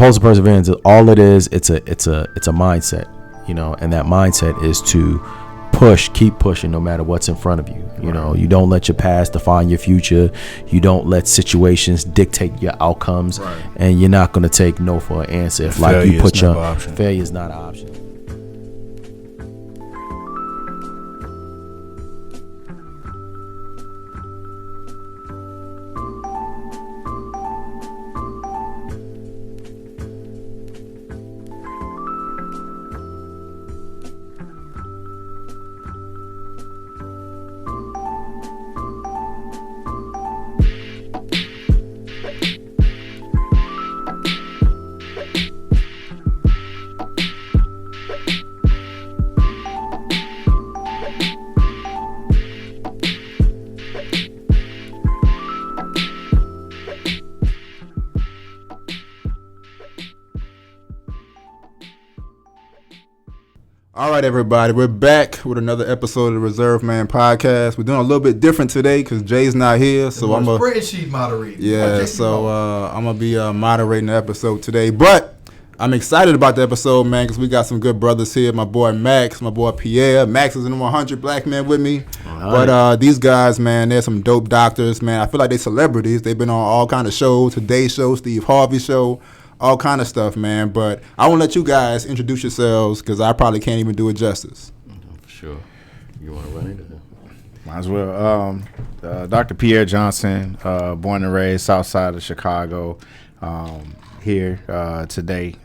Pulse of Perseverance, all it is, it's a mindset, you know, and that mindset is to keep pushing no matter what's in front of you. You know, you don't let your past define your future. You don't let situations dictate your outcomes, and you're not going to take no for an answer. If like you put your failure is not an option. All right, everybody, we're back with another episode of the Reserve Man Podcast. We're doing a little bit different today because Jay's not here, so I'm a spreadsheet moderator. Yeah, so I'm gonna be moderating the episode today. But I'm excited about the episode, man, because we got some good brothers here. My boy Max, my boy Pierre. Max is in the 100 Black Man with me. Right. But these guys, man, they're some dope doctors, man. I feel like they're celebrities. They've been on all kind of shows, Today's Show, Steve Harvey's show. All kind of stuff, man. But I want to let you guys introduce yourselves because I probably can't even do it justice. For sure. You want to run into it? Might as well. Dr. Pierre Johnson, born and raised south side of Chicago. Here today,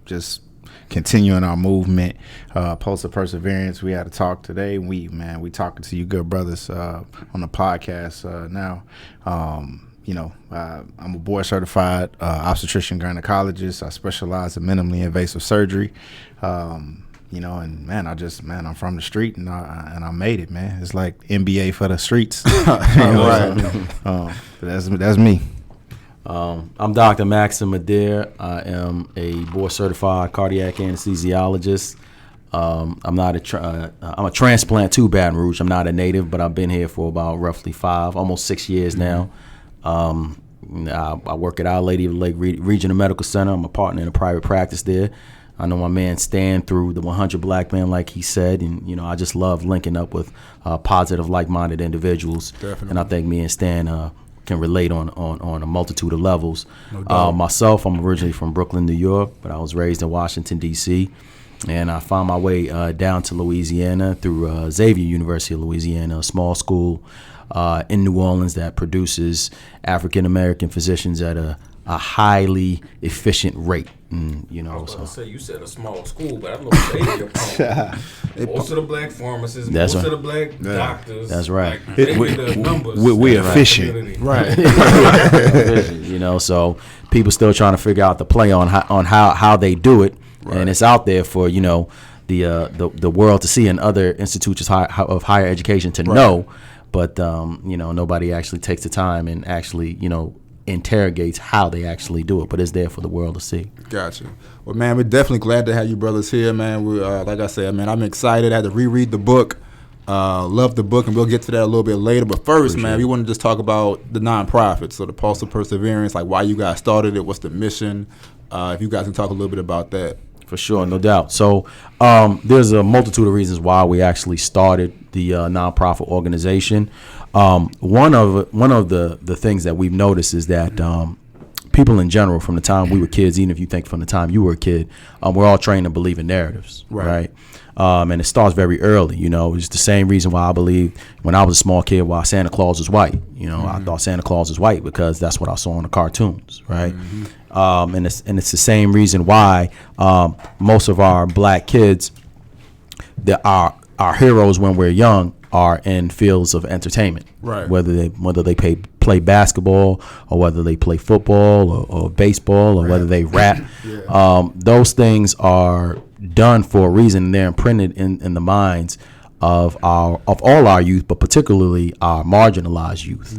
just continuing our movement. Pulse of Perseverance. We had a talk today. We talking to you good brothers on the podcast now. I'm a board certified obstetrician gynecologist. I specialize in minimally invasive surgery. And man, I'm from the street and I made it, man. It's like NBA for the streets. Right. That's me. I'm Dr. Maxim Adair. I am a board certified cardiac anesthesiologist. I'm a transplant to Baton Rouge. I'm not a native, but I've been here for about roughly almost 6 years now. I work at Our Lady of the Lake Regional Medical Center. I'm a partner in a private practice there. I know my man Stan through the 100 Black Man, like he said, and I just love linking up with positive, like-minded individuals. Definitely. And I think me and Stan can relate on a multitude of levels. No myself, I'm originally from Brooklyn, New York, but I was raised in Washington, D.C., and I found my way down to Louisiana through Xavier University of Louisiana, a small school in New Orleans that produces African-American physicians at a highly efficient rate. You said a small school, but I know most of the black pharmacists, most of the black doctors. That's right. We're efficient. Right. So people still trying to figure out the play on how they do it, right. And it's out there for the world to see and other institutions of higher education to know. But, nobody actually takes the time and actually, interrogates how they actually do it. But it's there for the world to see. Gotcha. Well, man, we're definitely glad to have you brothers here, man. We, like I said, man, I'm excited. I had to reread the book. Love the book, and we'll get to that a little bit later. But first, we want to just talk about the nonprofit. So the Pulse of Perseverance, like why you guys started it, what's the mission? If you guys can talk a little bit about that. For sure, no doubt. So there's a multitude of reasons why we actually started the nonprofit organization. One of the things that we've noticed is that people in general, from the time we were kids, even if you think from the time you were a kid, we're all trained to believe in narratives, right? And it starts very early. It's the same reason why I believed when I was a small kid why Santa Claus was white. I thought Santa Claus was white because that's what I saw in the cartoons, right? And it's the same reason why most of our black kids, our heroes when we're young, are in fields of entertainment, right? Whether they play basketball or whether they play football or baseball or whether they rap, those things are done for a reason. They're imprinted in the minds of all our youth, but particularly our marginalized youth.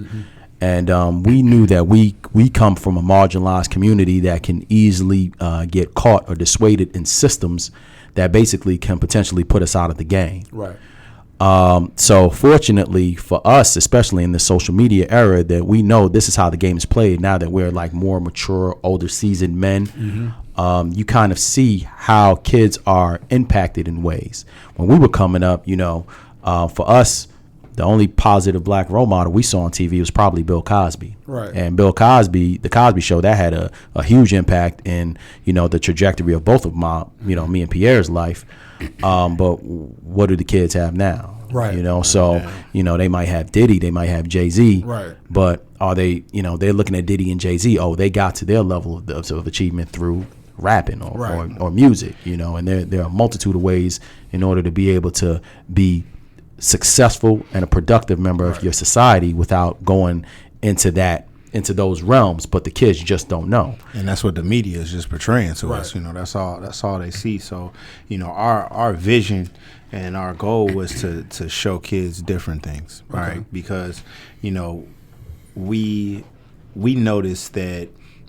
And we knew that we come from a marginalized community that can easily get caught or dissuaded in systems that basically can potentially put us out of the game. Right. So fortunately for us, especially in the social media era, that we know this is how the game is played now that we're like more mature, older, seasoned men. You kind of see how kids are impacted in ways. When we were coming up, for us, the only positive black role model we saw on TV was probably Bill Cosby. Right. And Bill Cosby, the Cosby Show, that had a huge impact in, the trajectory of both of my, me and Pierre's life. But what do the kids have now? Right. They might have Diddy, they might have Jay-Z. Right. But are they, they're looking at Diddy and Jay-Z. Oh, they got to their level of achievement through rapping or music, and there are a multitude of ways in order to be able to be successful and a productive member of your society without going into those realms, but the kids just don't know. And that's what the media is just portraying to us. That's all they see. So, our vision and our goal was to show kids different things, right? Because, we noticed that,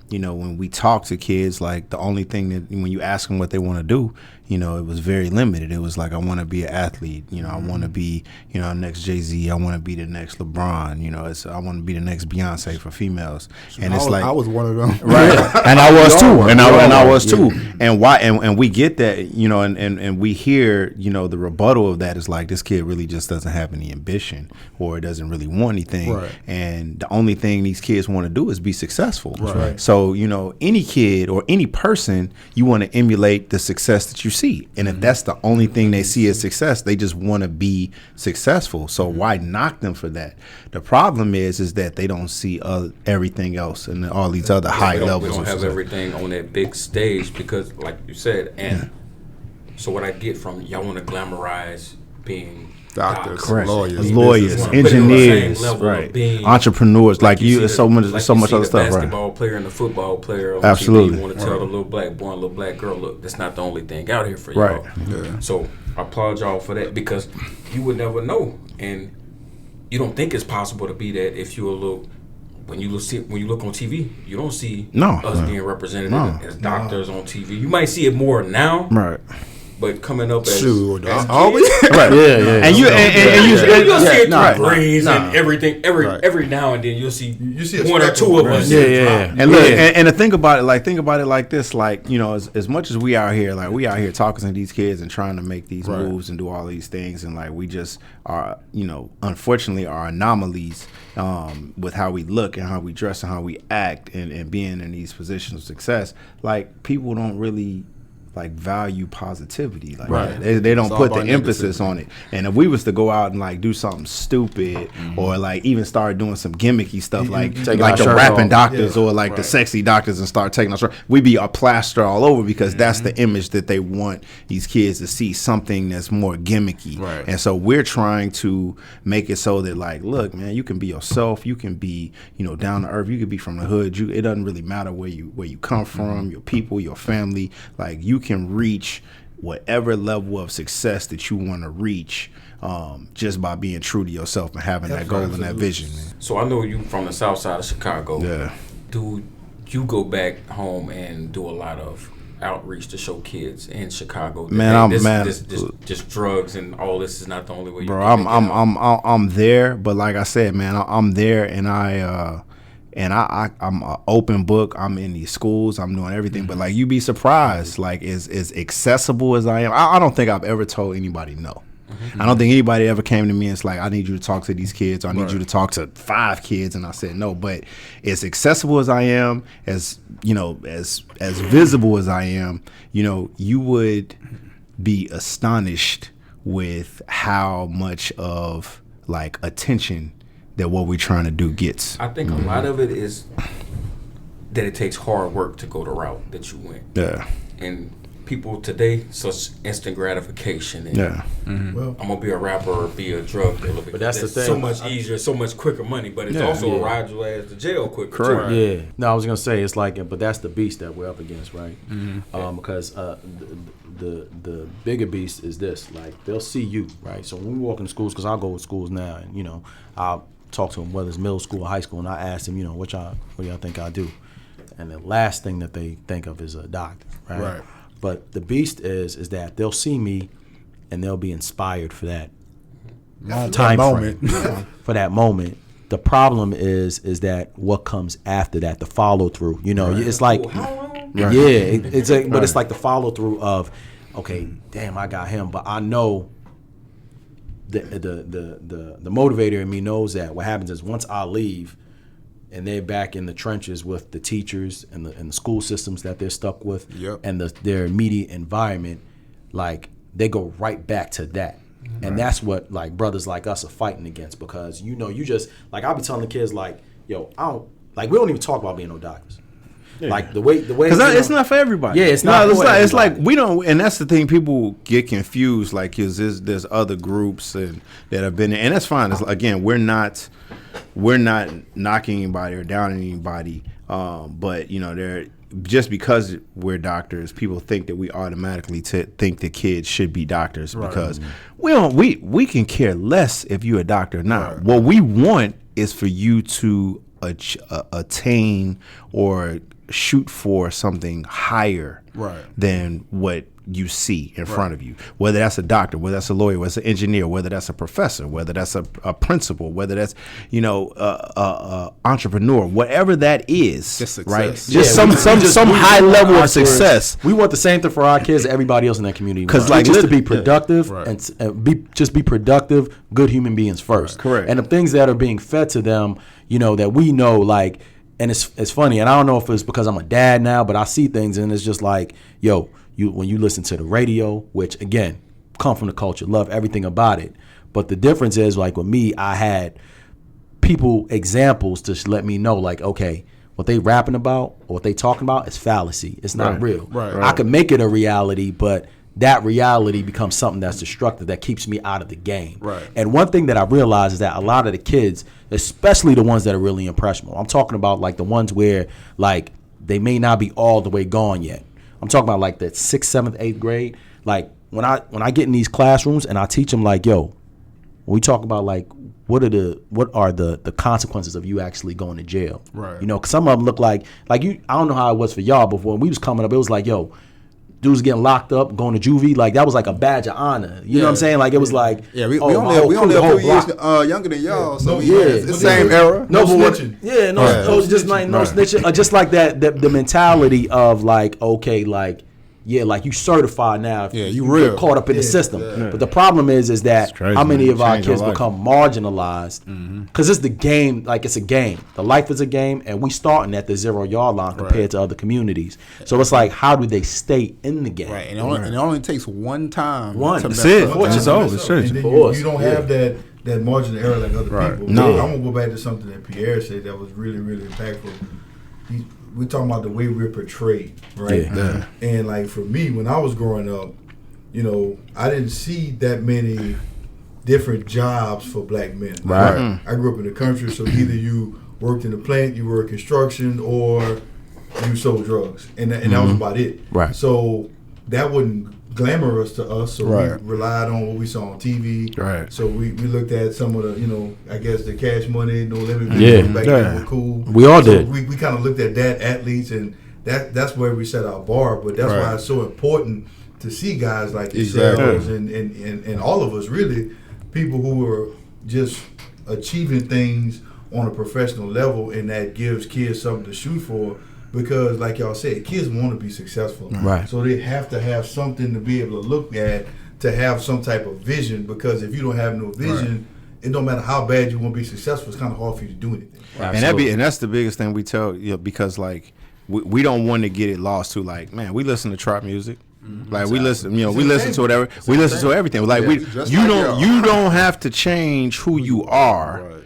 when we talk to kids, like the only thing that when you ask them what they want to do, it was very limited. It was like, I want to be an athlete. I want to be, next Jay-Z. I want to be the next LeBron. I want to be the next Beyonce for females. And I was one of them. Right. And I was too. And I was too. And why? And we get that, and we hear, the rebuttal of that is like, this kid really just doesn't have any ambition or doesn't really want anything. Right. And the only thing these kids want to do is be successful. Right. So, any kid or any person, you want to emulate the success that you see. And if that's the only thing they see as success, they just want to be successful. So why knock them for that? The problem is that they don't see everything else and all these other high levels. We don't have everything on that big stage because, like you said, and so what I get from y'all want to glamorize being doctors, lawyers, engineers, right? Entrepreneurs, like you, so much other stuff, right? The basketball player and the football player. On Absolutely, TV, you want to tell the little black boy and little black girl, look, that's not the only thing out here for y'all. Right. Yeah. So I applaud y'all for that because you would never know, and you don't think it's possible to be that if you're a little. When you look on TV, you don't see us being represented as doctors on TV. You might see it more now, right? But coming up as always right, yeah, and you'll see it through grades and everything. Every now and then you'll see one or two of us. And look, and to think about it like this, like as much as we out here talking to these kids and trying to make these moves and do all these things, and like we just are, unfortunately are anomalies with how we look and how we dress and how we act and being in these positions of success. Like people don't really value positivity they don't put the emphasis on it. And if we was to go out and like do something stupid or like even start doing some gimmicky stuff like the rapping doctors or like the sexy doctors and start taking our shirt, we'd be a plaster all over because that's the image that they want these kids to see, something that's more gimmicky. And so we're trying to make it so that like, look, man, you can be yourself, you can be down to earth, you could be from the hood, it doesn't really matter where you come from, your people, your family, like you can reach whatever level of success that you want to reach just by being true to yourself and having that goal and that vision, man. So I know you from the south side of Chicago. Yeah. Do you go back home and do a lot of outreach to show kids in Chicago? Man, just drugs and all this is not the only way. Bro, I'm there, but like I said, man, I'm there, and I'm an open book. I'm in these schools. I'm doing everything. But like, you'd be surprised, like as accessible as I am. I don't think I've ever told anybody no. I don't think anybody ever came to me and it's like, I need you to talk to these kids. Or I need you to talk to 5 kids. And I said no. But as accessible as I am, as visible as I am, you would be astonished with how much of like attention that what we're trying to do gets. I think a lot of it is that it takes hard work to go the route that you went. Yeah. And people today, such instant gratification. And well, I'm gonna be a rapper or be a drug dealer. But that's the thing. So much easier, so much quicker money. But it's also a ride your ass to jail quicker. Correct. Too. Yeah. No, I was gonna say it's like, but that's the beast that we're up against, right? Because the bigger beast is this. Like they'll see you, right? So when we walk into schools, because I'll go to schools now, and I'll talk to them whether it's middle school or high school, and I ask them, what do y'all think I do? And the last thing that they think of is a doctor, right? But the beast is that they'll see me and they'll be inspired for that time frame for that moment. The problem is that what comes after that, the follow through. You know, it's like, but it's like the follow through of, okay, damn, I got him, but I know the motivator in me knows that what happens is once I leave, and they're back in the trenches with the teachers and the school systems that they're stuck with, and their immediate environment, like they go right back to that. And that's what like brothers like us are fighting against, because you just like I'll be telling the kids like, yo, we don't even talk about being no doctors. Yeah. Like the way because it's not for everybody. Yeah, it's not. It's like we don't, and that's the thing. People get confused. Like, there's other groups that have been, and that's fine. It's, again, we're not knocking anybody or down anybody. But they're just because we're doctors, people think that we automatically think the kids should be doctors, because we can care less if you're a doctor or not. Right. What we want is for you to attain or shoot for something higher than what you see in front of you, whether that's a doctor, whether that's a lawyer, whether that's an engineer, whether that's a professor, whether that's a principal, whether that's entrepreneur, whatever that is, right? Just some high level of success. We want the same thing for our kids and everybody else in that community, because just to be productive and be productive, good human beings first. Correct. And the things that are being fed to them, that we know, like, and it's funny, and I don't know if it's because I'm a dad now, but I see things and it's just like, yo, when you listen to the radio, which again, come from the culture, love everything about it. But the difference is, like with me, I had examples to let me know, like, okay, what they rapping about or what they talking about is fallacy. It's not real. Right. I can make it a reality, but that reality becomes something that's destructive, that keeps me out of the game. Right. And one thing that I realized is that a lot of the kids, especially the ones that are really impressionable, I'm talking about like the ones where like they may not be all the way gone yet. I'm talking about like the 6th, 7th, 8th grade. Like when I get in these classrooms and I teach them, like, yo, we talk about like what are the consequences of you actually going to jail. Right. Cause some of them look like you. I don't know how it was for y'all, but when we was coming up, it was like, yo, dudes getting locked up, going to juvie, like that was like a badge of honor. You know what I'm saying? Like it was like, we only a few years younger than y'all, so it's the same era. No snitching. Just like no snitching. Just like that, the mentality of like, okay, like, yeah, like you certified now if you get caught up in the system. But the problem is that how many of our kids become marginalized because it's the game, like it's a game. The life is a game, and we starting at the 0-yard line compared to other communities. So it's like, how do they stay in the game? Right, and it only takes one time. That's it. It's over. And then you don't have that margin of error like other people. No. I'm gonna go back to something that Pierre said that was really, really impactful. We're talking about the way we're portrayed, right? Yeah. And like for me, when I was growing up, I didn't see that many different jobs for black men. Right. I grew up in the country, so either you worked in the plant, you worked construction, or you sold drugs, and that was about it. Right. So that wasn't glamorous to us, so we relied on what we saw on TV. Right. So we looked at some of the, I guess the Cash Money, No Limit videos back then were cool. We all did. We kind of looked at that, athletes, and that's where we set our bar. But that's why it's so important to see guys like yourselves and all of us, really, people who are just achieving things on a professional level, and that gives kids something to shoot for. Because, like y'all said, kids want to be successful. Right. So they have to have something to be able to look at, to have some type of vision. Because if you don't have no vision, it don't matter how bad you want to be successful, it's kind of hard for you to do anything. And that's the biggest thing we tell because like we don't want to get it lost to, like, man, we listen to trap music. Like we listen, we listen to whatever. We listen to everything. Like you don't have to change who you are. Right.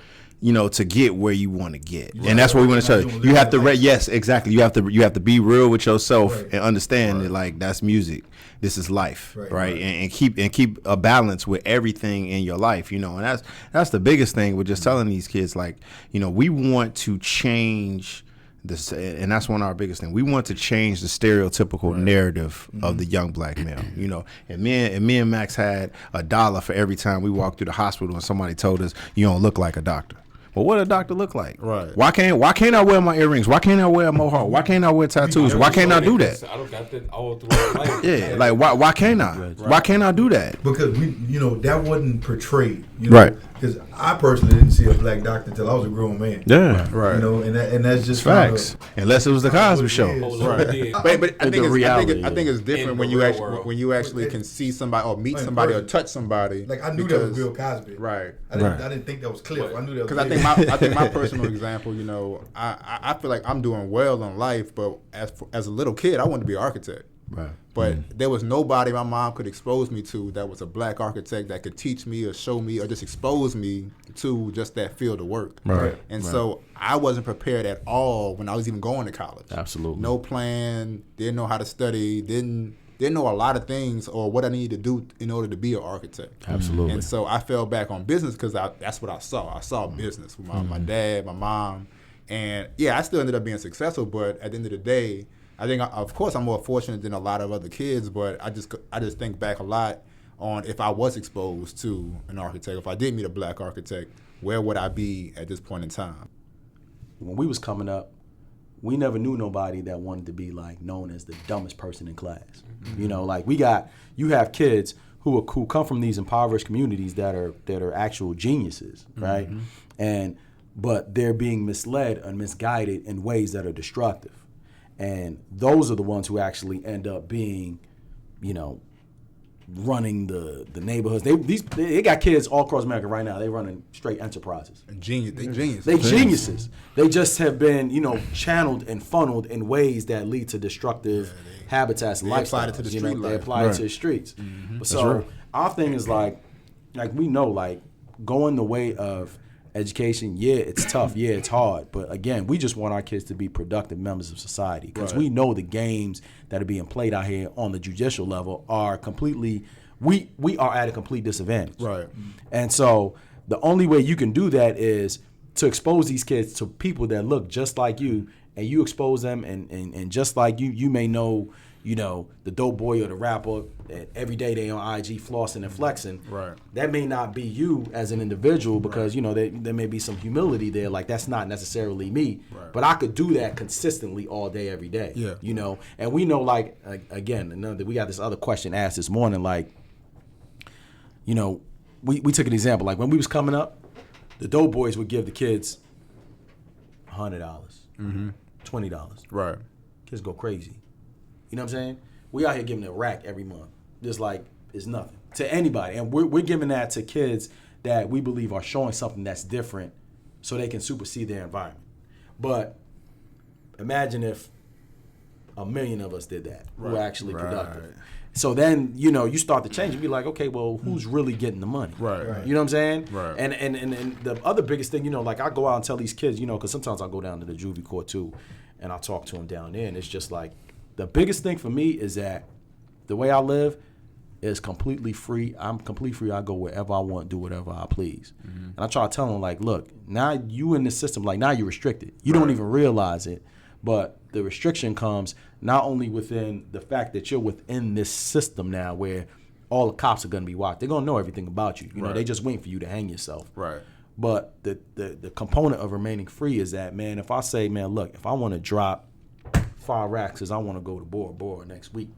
To get where you want to get, and that's what we want to show you. You have to, yes, exactly. You have to be real with yourself and understand that, like, that's music. This is life, right? And keep a balance with everything in your life, And that's the biggest thing. We're just telling these kids, like, we want to change this, and that's one of our biggest things. We want to change the stereotypical narrative of the young black male, And me and Max had $1 for every time we walked through the hospital and somebody told us you don't look like a doctor. Well, what a doctor look like? Right. Why can't I wear my earrings? Why can't I wear a mohawk? Why can't I wear tattoos? Why can't I do that? I don't got that all throughout life. Yeah, like why can't I? Right. Why can't I do that? Because that wasn't portrayed, Right. Because I personally didn't see a black doctor until I was a grown man. Yeah, Right. And that's just facts. Unless it was the Cosby Show. Right. But I think it's different In when the you real when you actually can see somebody or meet somebody or touch somebody. Like I knew that was Bill Cosby. Right. I didn't think that was Cliff. I knew that was Because I think my personal example, I feel like I'm doing well in life, but as a little kid, I wanted to be an architect. Right. But there was nobody my mom could expose me to that was a black architect that could teach me or show me or just expose me to just that field of work. Right. And so I wasn't prepared at all when I was even going to college. Absolutely. No plan, didn't know how to study, didn't know a lot of things or what I needed to do in order to be an architect. Absolutely. And so I fell back on business because that's what I saw. I saw business with my dad, my mom. And yeah, I still ended up being successful, but at the end of the day, I think, of course, I'm more fortunate than a lot of other kids, but I just think back a lot on if I was exposed to an architect, if I did meet a black architect, where would I be at this point in time? When we was coming up, we never knew nobody that wanted to be like known as the dumbest person in class. Mm-hmm. Like you have kids who come from these impoverished communities that are actual geniuses, right? Mm-hmm. But they're being misled and misguided in ways that are destructive. And those are the ones who actually end up being, running the neighborhoods. They got kids all across America right now. They running straight enterprises. They geniuses. They geniuses. They just have been, channeled and funneled in ways that lead to destructive habitats and lifestyles. Apply it to the street They life. apply it to the streets. Mm-hmm. So our thing is like we know, going the way of education, yeah, it's tough, yeah, it's hard, but again, we just want our kids to be productive members of society because we know the games that are being played out here on the judicial level are completely, we are at a complete disadvantage. Right. And so the only way you can do that is to expose these kids to people that look just like you, and you expose them and just like you may know, the dope boy or the rapper, and every day they on IG flossing and flexing. Right. That may not be you as an individual because, there may be some humility there. Like, that's not necessarily me. Right. But I could do that consistently all day, every day. Yeah. And we know, again, we got this other question asked this morning, we took an example. Like, when we was coming up, the dope boys would give the kids $100, $20. Right. Kids go crazy. You know what I'm saying? We out here giving a rack every month. Just like it's nothing to anybody. And we're giving that to kids that we believe are showing something that's different so they can supersede their environment. But imagine if 1 million of us did that who are actually productive. So then, you start to change and be like, okay, well, who's really getting the money? Right. You know what I'm saying? Right. And the other biggest thing, I go out and tell these kids, because sometimes I go down to the juvie court too and I talk to them down there, and it's just like, the biggest thing for me is that the way I live is completely free. I'm completely free. I go wherever I want, do whatever I please. Mm-hmm. And I try to tell them, look, now you in this system, now you're restricted. You don't even realize it, but the restriction comes not only within the fact that you're within this system now where all the cops are going to be watched. They're going to know everything about you. They just waiting for you to hang yourself. Right. But the component of remaining free is that, man, if I say, man, look, if I want to drop 5 racks because I want to go to Bora Bora next week,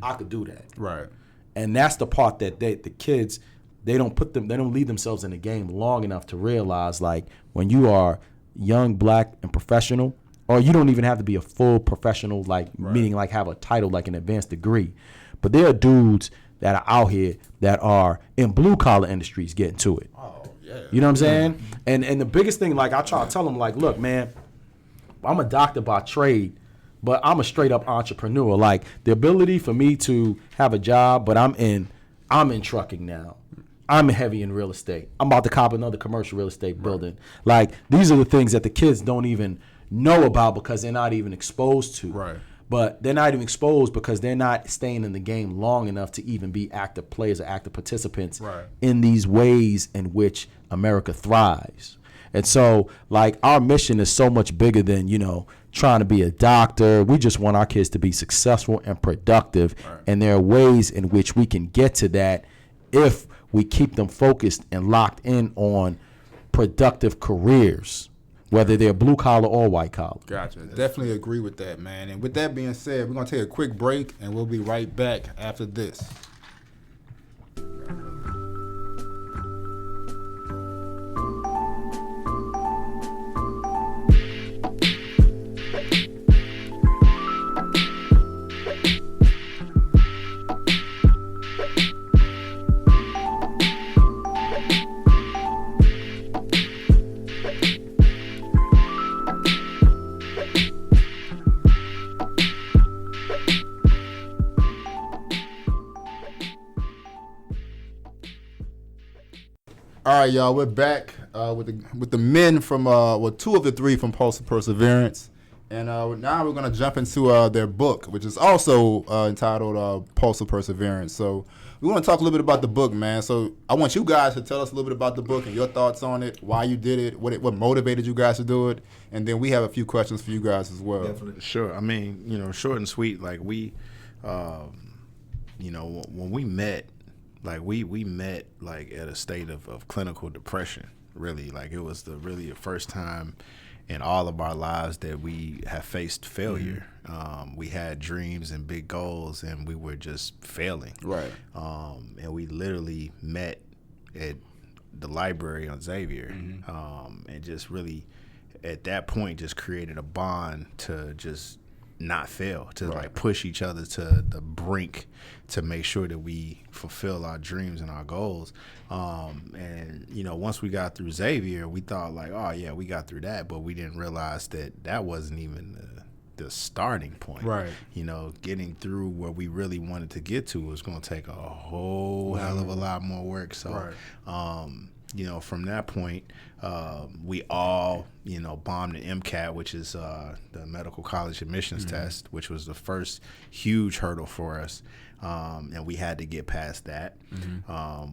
I could do that. Right. And that's the part that the kids, they don't leave themselves in the game long enough to realize, like, when you are young, black, and professional, or you don't even have to be a full professional, meaning like have a title like an advanced degree, but there are dudes that are out here that are in blue collar industries getting to it. Oh yeah. You know what I'm saying? And the biggest thing, I try to tell them, look, man, I'm a doctor by trade, but I'm a straight up entrepreneur. Like, the ability for me to have a job, but I'm in trucking now. I'm heavy in real estate. I'm about to cop another commercial real estate building. Like, these are the things that the kids don't even know about because they're not even exposed to. Right. But they're not even exposed because they're not staying in the game long enough to even be active players or active participants in these ways in which America thrives. And so, our mission is so much bigger than, trying to be a doctor. We just want our kids to be successful and productive. Right. And there are ways in which we can get to that if we keep them focused and locked in on productive careers, whether they're blue collar or white collar. Gotcha. Definitely agree with that, man. And with that being said, we're going to take a quick break, and we'll be right back after this. All right, y'all, we're back with the men from two of the three from Pulse of Perseverance, and now we're gonna jump into their book, which is also entitled Pulse of Perseverance. So we want to talk a little bit about the book, man. So I want you guys to tell us a little bit about the book and your thoughts on it, why you did it, what motivated you guys to do it, and then we have a few questions for you guys as well. Definitely. Sure. I mean, short and sweet. Like we, when we met. Like we met like at a state of clinical depression, really. Like it was the first time in all of our lives that we have faced failure. Mm-hmm. We had dreams and big goals, and we were just failing. Right. And we literally met at the library on Xavier, and just really at that point just created a bond to just not fail, to like push each other to the brink to make sure that we fulfill our dreams and our goals. And once we got through Xavier, we thought like, oh yeah, we got through that, but we didn't realize that wasn't even the starting point. Right. Getting through where we really wanted to get to was going to take a whole hell of a lot more work. So from that point, we all, bombed the MCAT, which is the medical college admissions test, which was the first huge hurdle for us. And we had to get past that.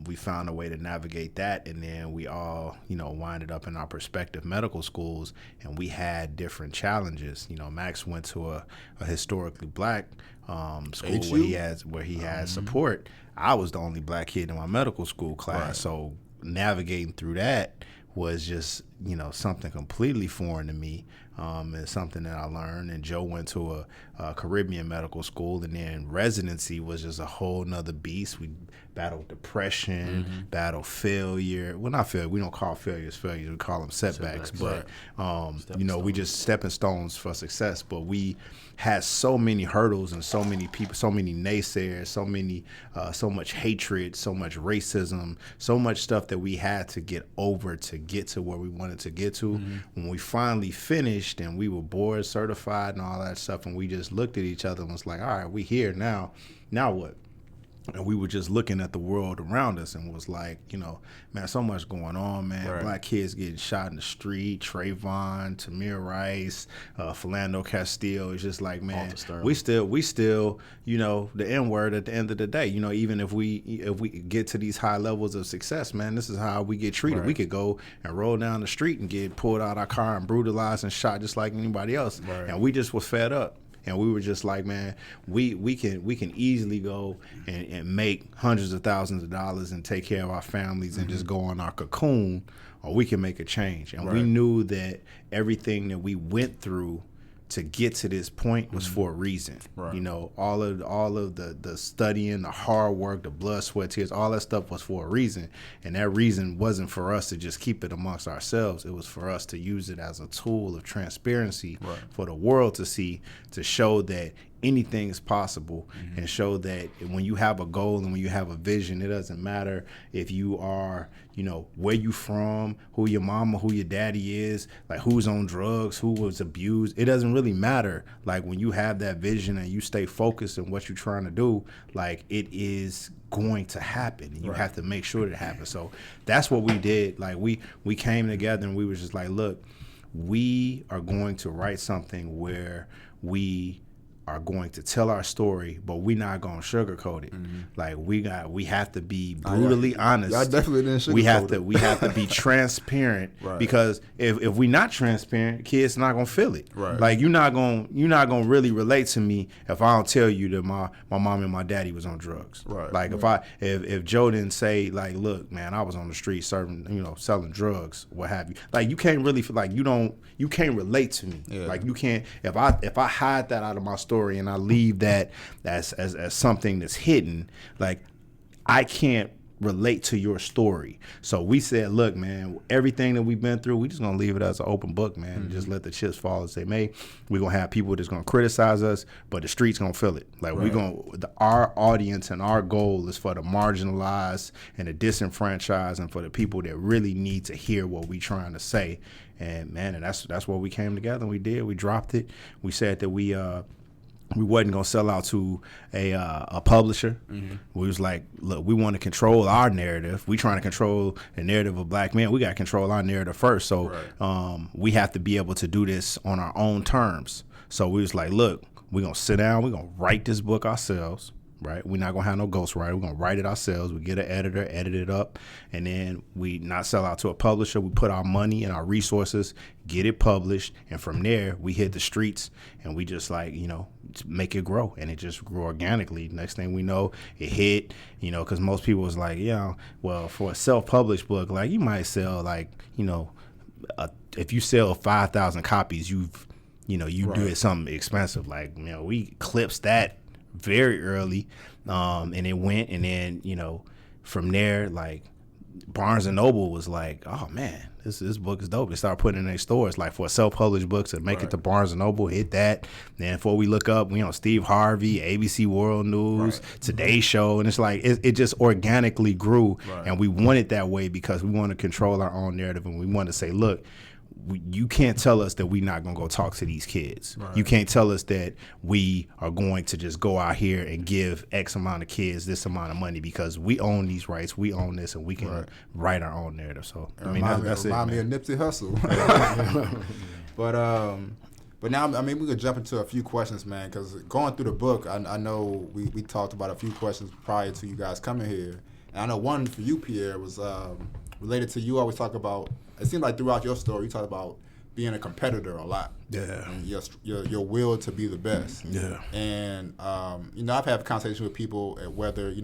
We found a way to navigate that, and then we all, winded up in our prospective medical schools, and we had different challenges. Max went to a historically black school where he had support. I was the only black kid in my medical school class, so navigating through that was just something completely foreign to me, and something that I learned. And Joe went to a Caribbean medical school, and then residency was just a whole nother beast. We battled depression, battled failure. Well, not failure. We don't call failures failures. We call them setbacks. But we just stepping stones for success. But we had so many hurdles and so many people, so many naysayers, so much hatred, so much racism, so much stuff that we had to get over to get to where we wanted to get to. When we finally finished and we were board certified and all that stuff, and we just looked at each other and was like, all right, we here now what? And we were just looking at the world around us and was like, man, so much going on, man. Black kids getting shot in the street, Trayvon, Tamir Rice, Philando Castile. It's just like, man, we still, the N-word at the end of the day. Even if we get to these high levels of success, man, this is how we get treated. We could go and roll down the street and get pulled out our car and brutalized and shot just like anybody else. And we just was fed up. And we were just like, man, we can easily go and make hundreds of thousands of dollars and take care of our families and just go on our cocoon, or we can make a change. And we knew that everything that we went through to get to this point was for a reason. All of the studying, the hard work, the blood, sweat, tears, all that stuff was for a reason. And that reason wasn't for us to just keep it amongst ourselves. It was for us to use it as a tool of transparency for the world to see, to show that anything is possible, and show that when you have a goal and when you have a vision, it doesn't matter if you are, where you from, who your mama, who your daddy is, like who's on drugs, who was abused. It doesn't really matter. Like when you have that vision and you stay focused on what you're trying to do, like it is going to happen, and you have to make sure that it happens. So that's what we did. Like we came together and we was just like, look, we are going to write something where we are going to tell our story, but we're not going to sugarcoat it. Like we have to be brutally honest. I definitely didn't sugarcoat we have to be transparent because if we're not transparent, kids not going to feel it. Right. Like you're not going to really relate to me if I don't tell you that my mom and my daddy was on drugs. Right. Like if Joe didn't say like, look, man, I was on the street serving, selling drugs, what have you. Like you can't really feel like you can't relate to me. Yeah. Like you can't if I hide that out of my story and I leave that as something that's hidden, like I can't relate to your story. So we said, look, man, everything that we've been through, we just gonna leave it as an open book, man. And just let the chips fall as they may. We're gonna have people that's gonna criticize us, but the streets gonna feel it. Like our audience and our goal is for the marginalized and the disenfranchised and for the people that really need to hear what we trying to say. And man, and that's what we came together and we did. We dropped it. We said that we wasn't gonna sell out to a publisher. We was like, look, we want to control our narrative. We trying to control the narrative of black men. We got to control our narrative first. So we have to be able to do this on our own terms. So we was like, look, we're gonna sit down. We're gonna write this book ourselves. Right, we're not gonna have no ghostwriter. We're gonna write it ourselves. We get an editor, edit it up, and then we not sell out to a publisher. We put our money and our resources, get it published, and from there we hit the streets and we just like make it grow, and it just grew organically. Next thing we know, it hit. Because most people was like, well, for a self-published book, like you might sell like if you sell 5,000 copies, you do something expensive. Like we clips that very early, and it went, and then from there, like Barnes and Noble was like, oh man, this book is dope. They started putting it in their stores, like for a self-published book to make it to Barnes and Noble, hit that. Then before we look up, Steve Harvey, ABC World News, Today Show, and it's like it just organically grew, and we want it that way because we want to control our own narrative, and we want to say, look, you can't tell us that we're not going to go talk to these kids. You can't tell us that we are going to just go out here and give X amount of kids this amount of money because we own these rights, we own this, and we can write our own narrative. So that's it. Remind me of Nipsey Hussle. But now, we could jump into a few questions, man, because going through the book, I know we talked about a few questions prior to you guys coming here. And I know one for you, Pierre, was related to you always talk about, it seemed like throughout your story, you talk about being a competitor a lot. Yeah. And your will to be the best. Yeah. And, I've had conversations with people at whether,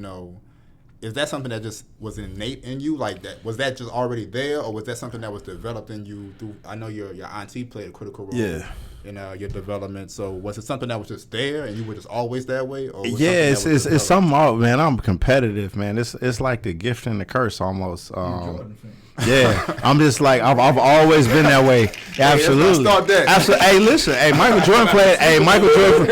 is that something that just was innate in you? Like that, was that just already there, or was that something that was developed in you through, I know your auntie played a critical role in your development. So was it something that was just there and you were just always that way? Or it's something, man. I'm competitive, man. It's like the gift and the curse almost. Yeah, I'm just like I've always been that way. Absolutely. Absolutely. Hey, listen. Hey, Michael Jordan played. Hey, Michael Jordan.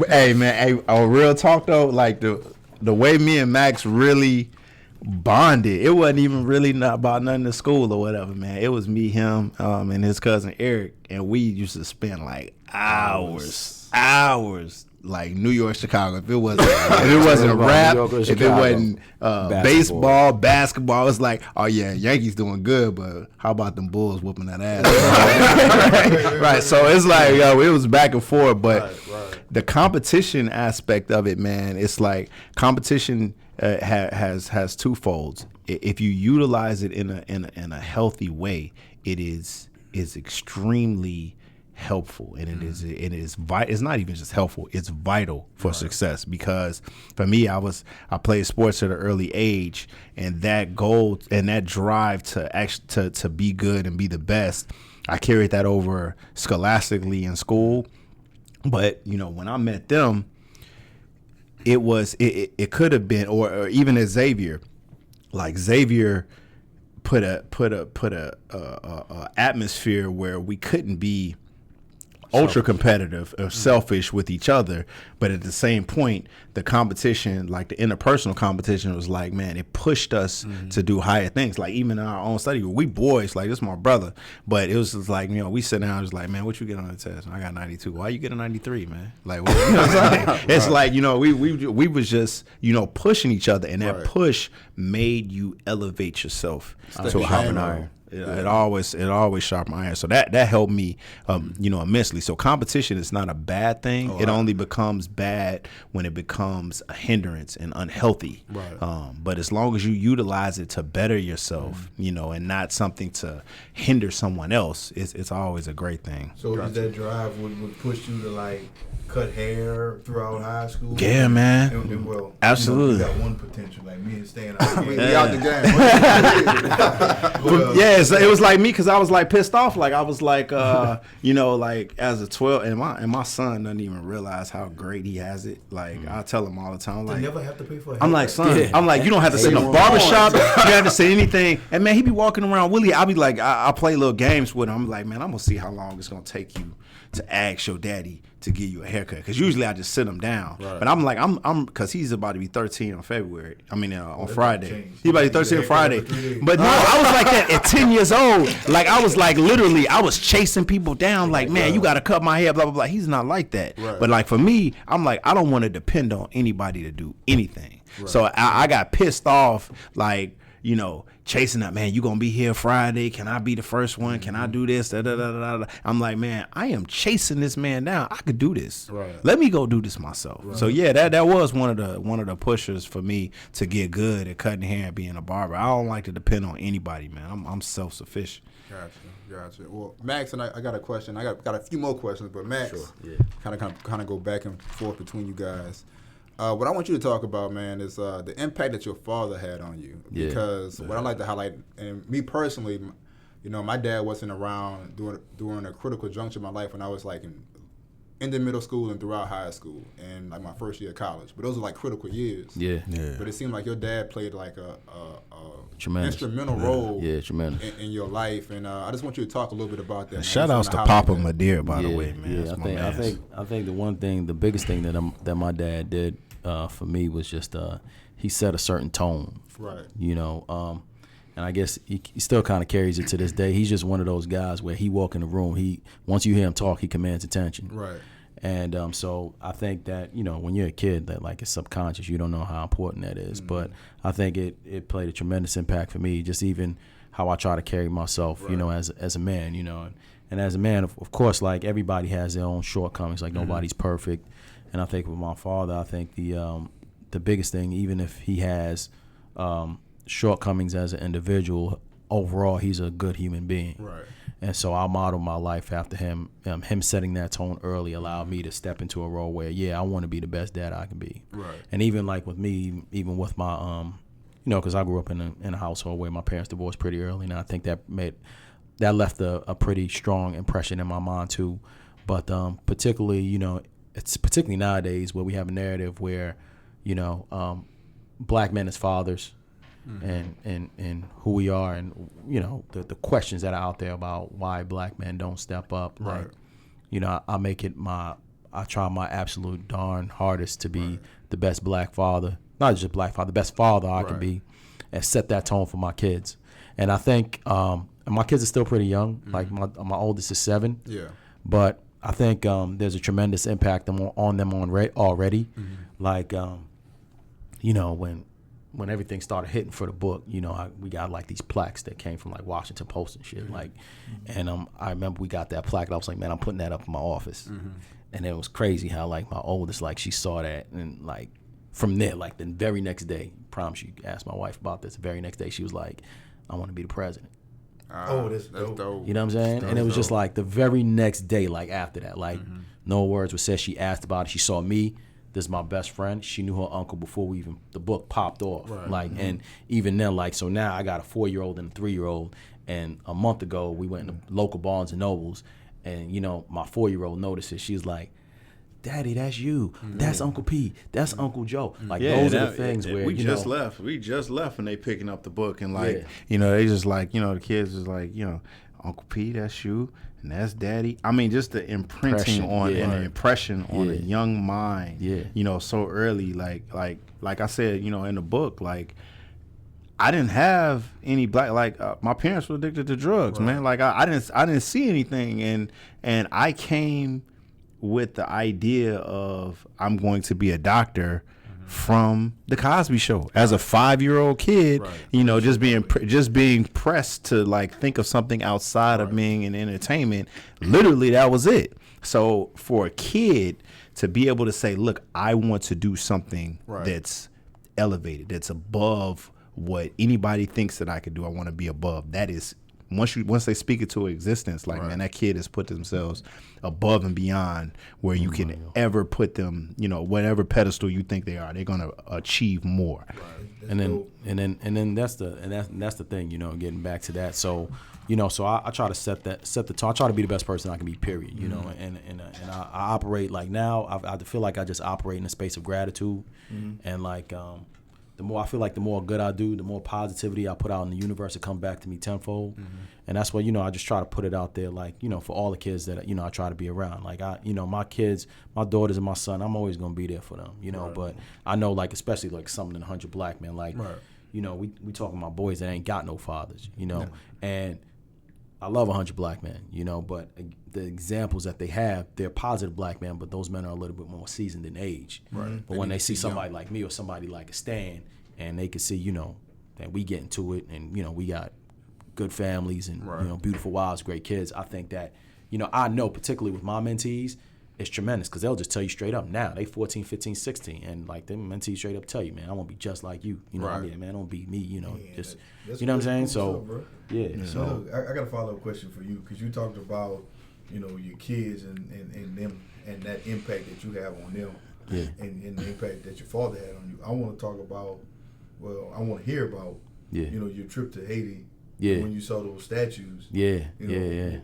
Hey, man. Hey, real talk though. Like the way me and Max really bonded, it wasn't even really not about nothing to school or whatever, man. It was me, him, and his cousin Eric, and we used to spend like hours, like New York, Chicago. If it wasn't rap, if it wasn't baseball, basketball, it's like, oh yeah, Yankees doing good, but how about them Bulls whooping that ass? Right. So it's like, it was back and forth, but the competition aspect of it, man, it's like competition has two folds. If you utilize it in a healthy way, it is extremely helpful, and it is vital. It's not even just helpful, it's vital for success, because for me, I played sports at an early age, and that goal and that drive to be good and be the best, I carried that over scholastically in school. But when I met them, it could have been, or even at Xavier, like Xavier put a atmosphere where we couldn't be ultra competitive or selfish with each other, but at the same point, the competition, like the interpersonal competition, was like, man, it pushed us to do higher things. Like even in our own study, we boys, like this is my brother, but it was just like, we sit down, just like, man, what you get on the test? I got 92. Why you get a 93, man? Like, what, it's like, we was just pushing each other, and that push made you elevate yourself to a higher level. It always sharpened my iron. So that helped me, immensely. So competition is not a bad thing. It only becomes bad when it becomes a hindrance and unhealthy. Right. But as long as you utilize it to better yourself, and not something to hinder someone else, it's always a great thing. So does that drive would push you to like cut hair throughout high school? Yeah, man. And well, absolutely. You got one potential, like me and staying out We out the game. So it was like me because I was like pissed off. Like I was like, like as a 12, and my son doesn't even realize how great he has it. Like I tell him all the time, like, they never have to pay for. I'm like, son, I'm like, you don't have to sit in a barbershop. You don't have to say anything. And man, he be walking around Willie. I'll be like, I play little games with him. I'm like, man, I'm gonna see how long it's gonna take you to ask your daddy to give you a haircut, because usually I just sit him down. Right. But I'm like, I'm because he's about to be 13 on February. I mean, on Friday. He's about to be 13 on Friday. But no, I was like that at 10 years old. Like I was like literally, I was chasing people down. Like, man, you got to cut my hair. Blah blah blah. He's not like that. Right. But like for me, I'm like, I don't want to depend on anybody to do anything. Right. So I got pissed off, like, chasing up, man, you gonna be here Friday? Can I be the first one? Can I do this? Da, da, da, da, da. I'm like, man, I am chasing this man down. I could do this. Right. Let me go do this myself. Right. So yeah, that was one of the pushers for me to get good at cutting hair and being a barber. I don't like to depend on anybody, man. I'm self-sufficient. Gotcha. Well, Max, and I got a question. I got a few more questions, but Max, kind of go back and forth between you guys. What I want you to talk about, man, is the impact that your father had on you. Because what I like to highlight, and me personally, my dad wasn't around during a critical juncture in my life when I was like in the middle school and throughout high school and like my first year of college. But those are like critical years. Yeah. But it seemed like your dad played like a instrumental role in your life. And I just want you to talk a little bit about that. Shout outs to Papa Madeir, by the way, man. I think the biggest thing that my dad did for me was just he set a certain tone. Right. And I guess he still kind of carries it to this day. He's just one of those guys where he walk in the room, once you hear him talk, he commands attention. Right. And so I think that, when you're a kid, that like it's subconscious, you don't know how important that is. Mm-hmm. But I think it played a tremendous impact for me, just even how I try to carry myself, as a man, And as a man, of course, like everybody has their own shortcomings, like nobody's perfect. And I think with my father, I think the biggest thing, even if he has shortcomings as an individual, overall he's a good human being. Right. And so I model my life after him. Him setting that tone early allowed me to step into a role where I want to be the best dad I can be. Right. And even like with me, even with my because I grew up in a household where my parents divorced pretty early, and I think that left a pretty strong impression in my mind too. But particularly, it's particularly nowadays where we have a narrative where black men as fathers. Mm-hmm. and who we are, and the questions that are out there about why black men don't step up. Right. Like, I try my absolute darn hardest to be the best black father, not just black father, the best father I can be, and set that tone for my kids. And I think, and my kids are still pretty young. Mm-hmm. Like my oldest is 7. Yeah. But I think there's a tremendous impact on them already. Mm-hmm. Like, when everything started hitting for the book, we got like these plaques that came from like Washington Post and shit. Mm-hmm. Like, and I remember we got that plaque and I was like, man, I'm putting that up in my office. Mm-hmm. And it was crazy how like my oldest, like she saw that, and like from there, like the very next day, promise you, asked my wife about this, the very next day she was like, I want to be the president. That's dope. You know what I'm saying? And it was just like the very next day, like after that, like no words were said. She asked about it. She saw me. This is my best friend. She knew her uncle before the book popped off. Right. Like, and even then, like, so now I got a 4-year-old and a 3-year-old. And a month ago, we went to local Barnes and Nobles, and my 4-year-old notices. She's like, Daddy, that's you. Mm-hmm. That's Uncle P. That's Uncle Joe. Like, those are the things where we just left. We just left, and they picking up the book, and like, they just like, the kids is like, Uncle P, that's you, and that's Daddy. I mean, just the imprinting and the impression on a young mind. Yeah. So early, like I said, in the book, like I didn't have any black. Like my parents were addicted to drugs, man. Like I didn't see anything, and I came with the idea of I'm going to be a doctor from the Cosby Show. As a 5-year-old kid, just being pressed to like think of something outside of being in entertainment. Literally, that was it. So for a kid to be able to say, "Look, I want to do something that's elevated, that's above what anybody thinks that I could do. I want to be above." That is. Once they speak it to existence, like man, that kid has put themselves above and beyond where you can ever put them. Whatever pedestal you think they are, they're gonna achieve more. Right. And then that's the thing. Getting back to that. So so I try to set the tone. I try to be the best person I can be. Period. And I operate like now. I feel like I just operate in a space of gratitude, and like. The more good I do, the more positivity I put out in the universe, it comes back to me tenfold. And that's why, I just try to put it out there, like, for all the kids that, I try to be around. Like, my kids, my daughters and my son, I'm always going to be there for them, But I know, like, especially, like, something in 100 Black Men, like, we talking about boys that ain't got no fathers, And I love 100 Black Men, but the examples that they have, they're positive Black men, but those men are a little bit more seasoned in age. Right. But when they see somebody like me or somebody like a Stan, and they can see, that we get into it, and we got good families and beautiful wives, great kids. I think that, I know particularly with my mentees, it's tremendous because they'll just tell you straight up now. They 14, 15, 16, and like them mentees straight up tell you, man, I want to be just like you. I mean, man, don't be me. Just that's you know what I'm saying. Cool So So look, I got a follow up question for you because you talked about your kids and them and that impact that you have on them, and the impact that your father had on you. I want to talk about. Well, I want to hear about your trip to Haiti. Yeah. When you saw those statues. Yeah.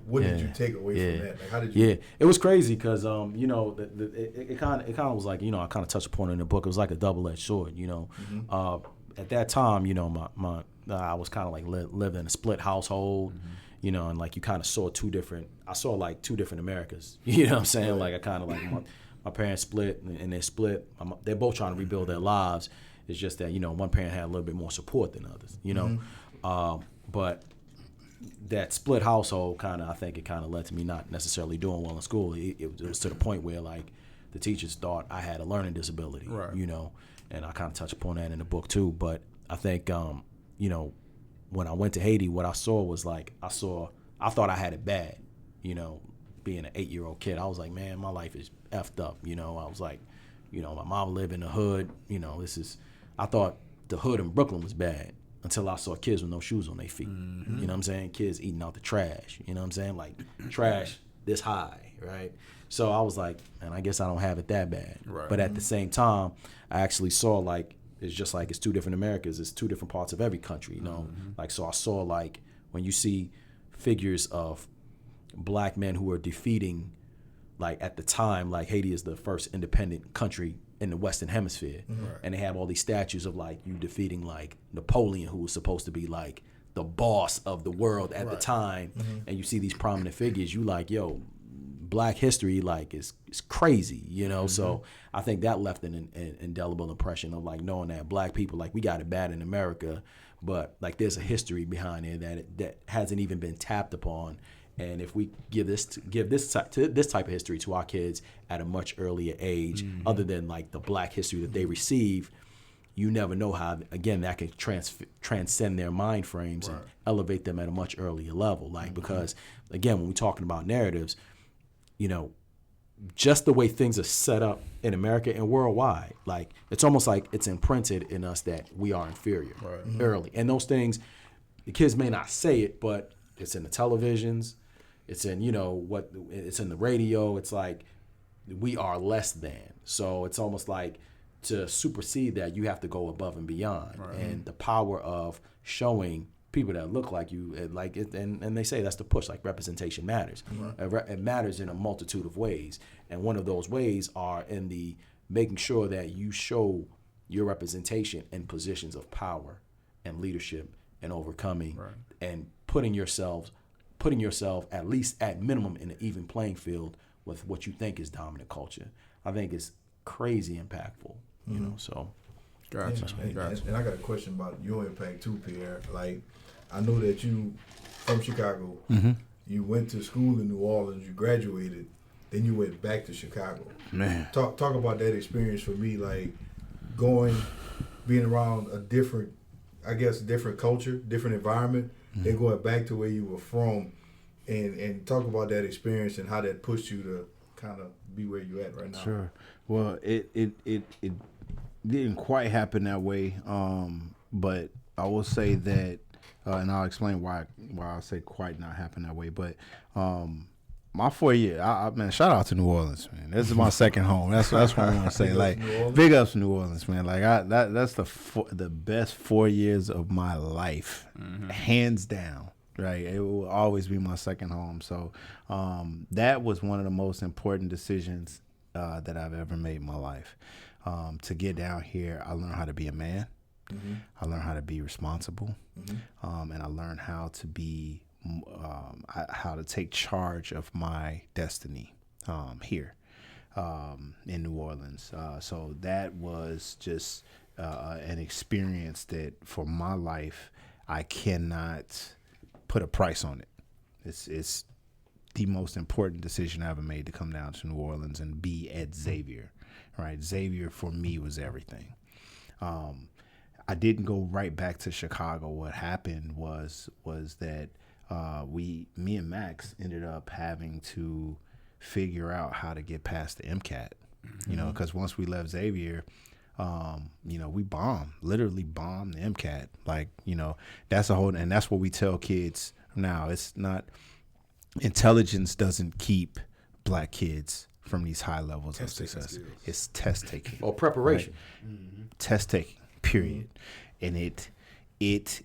What did you take away from that? Like, how did you? Yeah, it was crazy because it kind of was like I kind of touched upon it in the book. It was like a double-edged sword. At that time, my I was kind of like living in a split household. And like you kind of saw two different Americas. You know what I'm saying? Like I kind of like my parents split and they split. They're both trying to rebuild their lives. It's just that one parent had a little bit more support than others. But that split household I think it led to me not necessarily doing well in school. It was to the point where like the teachers thought I had a learning disability, and I kind of touch upon that in the book too. But I think, when I went to Haiti, what I saw was like, I thought I had it bad, being an 8-year-old kid. I was like, man, my life is effed up. I was like, my mom lived in the hood. I thought the hood in Brooklyn was bad. Until I saw kids with no shoes on their feet. You know what I'm saying? Kids eating out the trash. You know what I'm saying? Like trash this high, right? So I was like, man, I guess I don't have it that bad. Right. But at the same time, I actually saw like it's just like it's two different Americas. It's two different parts of every country, Like so I saw like when you see figures of Black men who are defeating, like at the time, like Haiti is the first independent country in the Western Hemisphere, and they have all these statues of like you defeating like Napoleon, who was supposed to be like the boss of the world at the time, and you see these prominent figures, you like, yo, Black history like is crazy, So I think that left an indelible impression of like knowing that Black people, like we got it bad in America, but like there's a history behind it that hasn't even been tapped upon. And if we give this type of history to our kids at a much earlier age, other than like the Black history that they receive, you never know how, again, that can transcend their mind frames and elevate them at a much earlier level. Like, because, again, when we're talking about narratives, just the way things are set up in America and worldwide, like, it's almost like it's imprinted in us that we are inferior early. And those things, the kids may not say it, but it's in the televisions. It's in, it's in the radio. It's like we are less than. So it's almost like to supersede that, you have to go above and beyond. And the power of showing people that look like you, and they say that's the push, like representation matters. It matters in a multitude of ways. And one of those ways are in the making sure that you show your representation in positions of power and leadership and overcoming and putting yourself at least at minimum in an even playing field with what you think is dominant culture. I think it's crazy impactful, so. Gotcha. And I got a question about your impact too, Pierre. Like, I know that you from Chicago, you went to school in New Orleans, you graduated, then you went back to Chicago. Man. Talk about that experience for me, like being around a different culture, different environment, and going back to where you were from, and talk about that experience and how that pushed you to kind of be where you at right now. Sure. Well, it didn't quite happen that way, but I will say that, and I'll explain why I say quite not happen that way. But my 4 year, man, shout out to New Orleans, man. This is my second home. That's what I want to say. Like, big ups to New Orleans, man. Like, that's the best 4 years of my life, hands down. Right, it will always be my second home. So that was one of the most important decisions that I've ever made in my life. To get down here, I learned how to be a man. I learned how to be responsible, and I learned how to be how to take charge of my destiny here in New Orleans. So that was just an experience that for my life I cannot put a price on it. It's the most important decision I ever made to come down to New Orleans and be at Xavier. Right, Xavier for me was everything. I didn't go right back to Chicago. What happened was that me and Max ended up having to figure out how to get past the MCAT. You know, because once we left Xavier, we literally bombed the MCAT. Like, that's and that's what we tell kids now. It's not, intelligence doesn't keep black kids from these high levels of success. It's test taking or preparation. Right? Test taking, period. And it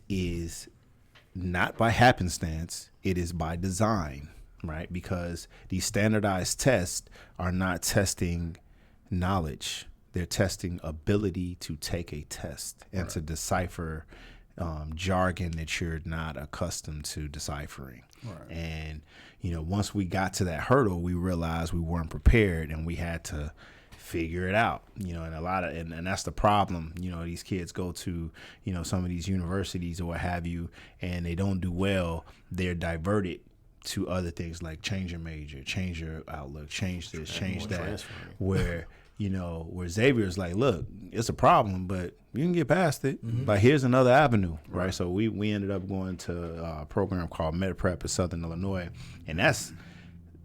is not by happenstance. It is by design, right? Because these standardized tests are not testing knowledge. They're testing ability to take a test and to decipher jargon that you're not accustomed to deciphering. Right. And, once we got to that hurdle, we realized we weren't prepared and we had to figure it out, and and that's the problem. These kids go to, some of these universities or what have you, and they don't do well. They're diverted to other things like change your major, change your outlook, change this, change that, where Xavier's like, look, it's a problem, but you can get past it. Like, here's another avenue, right? So we ended up going to a program called MedPrep in Southern Illinois, and that's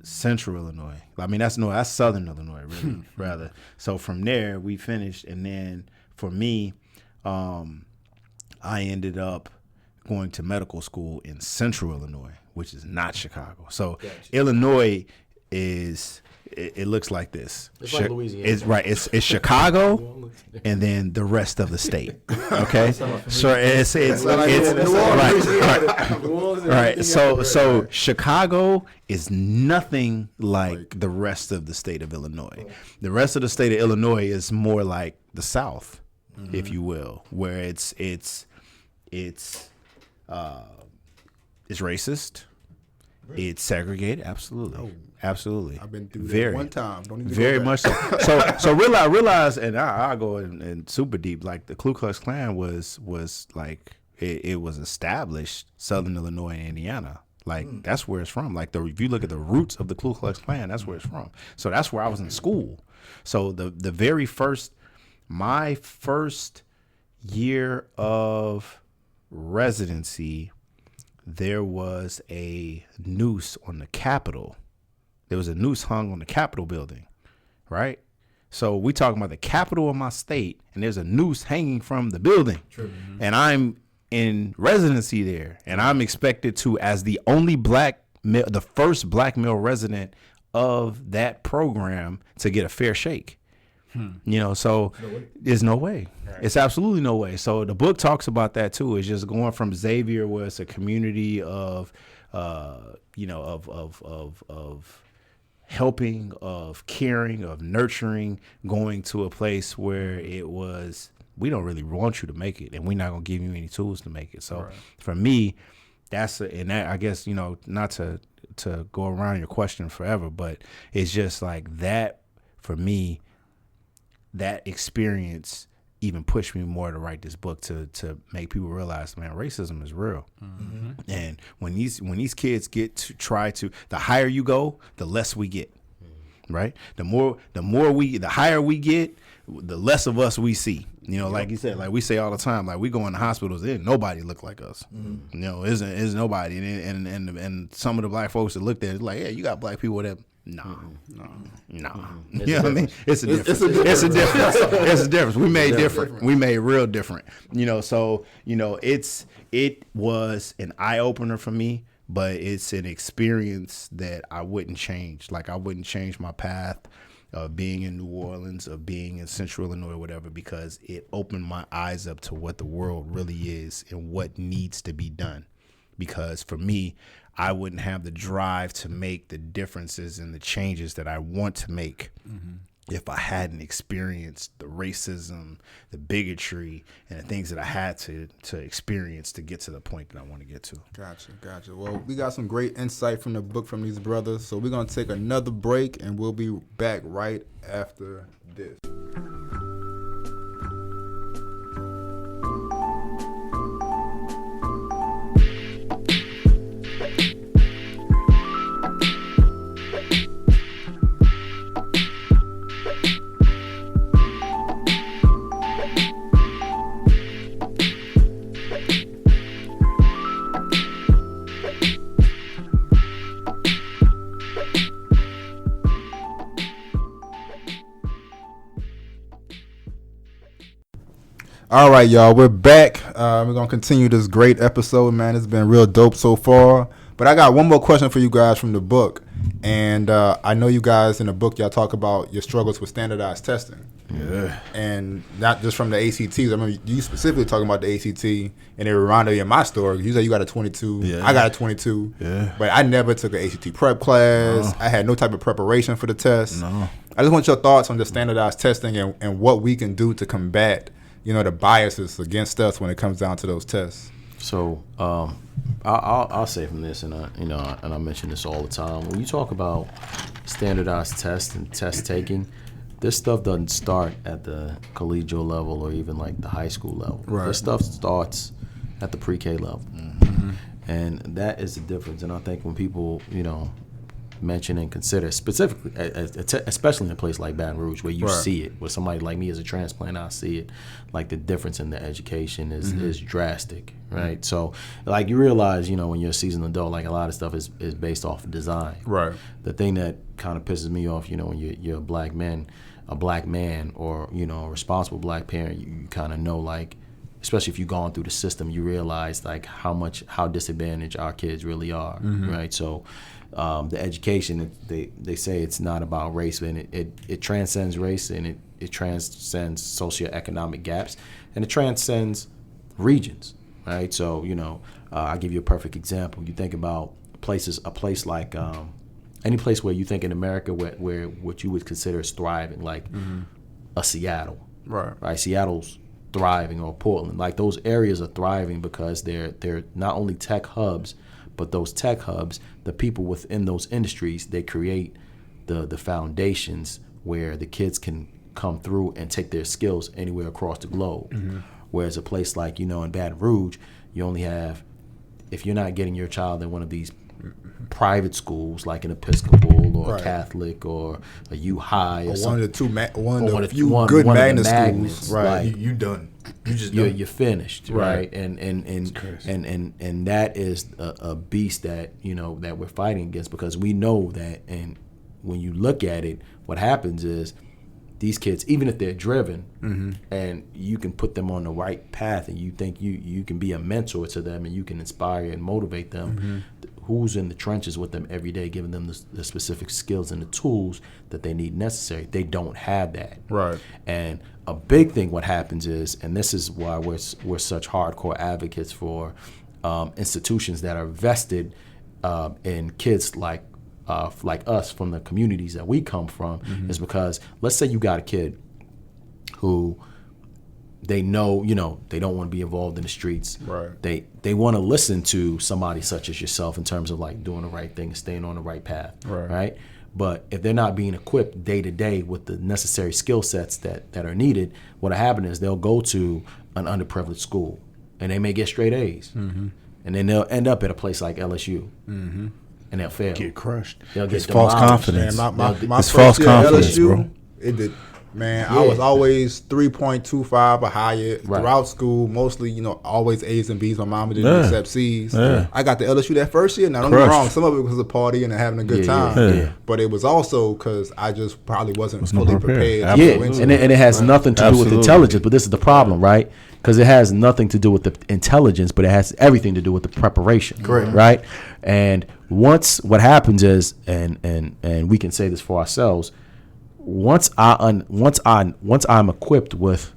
Central Illinois. I mean, that's Southern Illinois, really, rather. So from there, we finished, and then for me, I ended up going to medical school in Central Illinois, which is not Chicago. So Illinois is... It looks like this. It's like Louisiana. It's right. It's Chicago, and then the rest of the state. Okay, so it's right. So Chicago is nothing like the rest of the state of Illinois. The rest of the state of Illinois is more like the South, if you will, where it's racist. It's segregated, absolutely. I've been through that one time. Don't even very much so. So realize, and I'll go in super deep. Like, the Ku Klux Klan was like it was established Southern Illinois and Indiana. Like, that's where it's from. Like, if you look at the roots of the Ku Klux Klan, that's where it's from. So that's where I was in school. So the very my first year of residency, there was a noose on the Capitol. There was a noose hung on the Capitol building, right? So we talking about the capital of my state, and there's a noose hanging from the building. True. And I'm in residency there, and I'm expected to, as the only the first black male resident of that program, to get a fair shake. So there's no way. Right. It's absolutely no way. So the book talks about that too. It's just going from Xavier, where it's a community of, of helping, of caring, of nurturing, going to a place where it was, we don't really want you to make it, and we're not gonna give you any tools to make it. So for me, I guess, not to go around your question forever, but it's just like that for me. That experience even pushed me more to write this book, to make people realize, man, racism is real. And when these kids get to try to, the higher you go, the less we get, right? The higher we get, the less of us we see. You know, like you said, like we say all the time, like we go in the hospitals, there nobody look like us. Mm-hmm. You know, isn't nobody, and some of the black folks that looked at it, like, yeah, you got black people that. No. You know what I mean? It's a difference. It's a difference. We made different. We made real different. You know, so you know, it was an eye opener for me, but it's an experience that I wouldn't change. Like I wouldn't change my path of being in New Orleans, of being in Central Illinois, whatever, because it opened my eyes up to what the world really is and what needs to be done. Because for me, I wouldn't have the drive to make the differences and the changes that I want to make if I hadn't experienced the racism, the bigotry, and the things that I had to experience to get to the point that I want to get to. Gotcha. Well, we got some great insight from the book from these brothers. So we're going to take another break, and we'll be back right after this. All right, y'all, we're back. We're going to continue this great episode, man. It's been real dope so far. But I got one more question for you guys from the book. And I know you guys in the book, y'all talk about your struggles with standardized testing. Yeah. And not just from the ACTs. I remember you specifically talking about the ACT, and it reminded me of my story. You said you got a 22. Yeah. I got a 22. Yeah. But I never took an ACT prep class. No. I had no type of preparation for the test. No. I just want your thoughts on the standardized testing and what we can do to combat the biases against us when it comes down to those tests. So I'll say from this, and I mention this all the time. When you talk about standardized tests and test taking, this stuff doesn't start at the collegial level or even like the high school level. Right. This stuff starts at the pre-K level, and that is the difference. And I think when people mention and consider specifically, especially in a place like Baton Rouge where you see it, with somebody like me as a transplant, I see it, like the difference in the education is drastic, right? So like you realize, when you're a seasoned adult, like a lot of stuff is based off of design. Right. The thing that kind of pisses me off, when you're a black man or, a responsible black parent, you kind of know, like, especially if you've gone through the system, you realize like how disadvantaged our kids really are, right? So the education, they say it's not about race, and it transcends race, and it transcends socioeconomic gaps, and it transcends regions, right? So I'll give you a perfect example. You think about a place like any place where you think in America where what you would consider is thriving, like a Seattle, right? Seattle's thriving, or Portland, like those areas are thriving because they're not only tech hubs, but those tech hubs, the people within those industries, they create the foundations where the kids can come through and take their skills anywhere across the globe. Whereas a place like, in Baton Rouge, you only have, if you're not getting your child in one of these private schools like an Episcopal or a Catholic or a U High or one of the few good magnet schools, right? Like, you done. You just done. You're finished, right? And that is a beast that that we're fighting against, because we know that. And when you look at it, what happens is these kids, even if they're driven, and you can put them on the right path, and you think you can be a mentor to them, and you can inspire and motivate them, who's in the trenches with them every day, giving them the specific skills and the tools that they need necessary. They don't have that. Right. And a big thing what happens is, and this is why we're such hardcore advocates for institutions that are vested in kids like us from the communities that we come from, is because let's say you got a kid who they know, they don't want to be involved in the streets. Right. They want to listen to somebody such as yourself in terms of like doing the right thing and staying on the right path. Right. But if they're not being equipped day to day with the necessary skill sets that are needed, what'll happen is they'll go to an underprivileged school and they may get straight A's. And then they'll end up at a place like LSU. And they'll fail. Get crushed. They'll get false confidence. My false confidence, LSU, bro. Man, I was always 3.25 or higher throughout school. Mostly, always A's and B's. My mama didn't accept C's. Yeah. I got the LSU that first year. Now, don't get me wrong. Some of it was a party and having a good time. Yeah. But it was also because I just probably wasn't fully prepared. Yeah, and it has nothing to do with intelligence. But this is the problem, right? Because it has nothing to do with the intelligence, but it has everything to do with the preparation. Correct. Right? And what happens is, and we can say this for ourselves, once I'm equipped with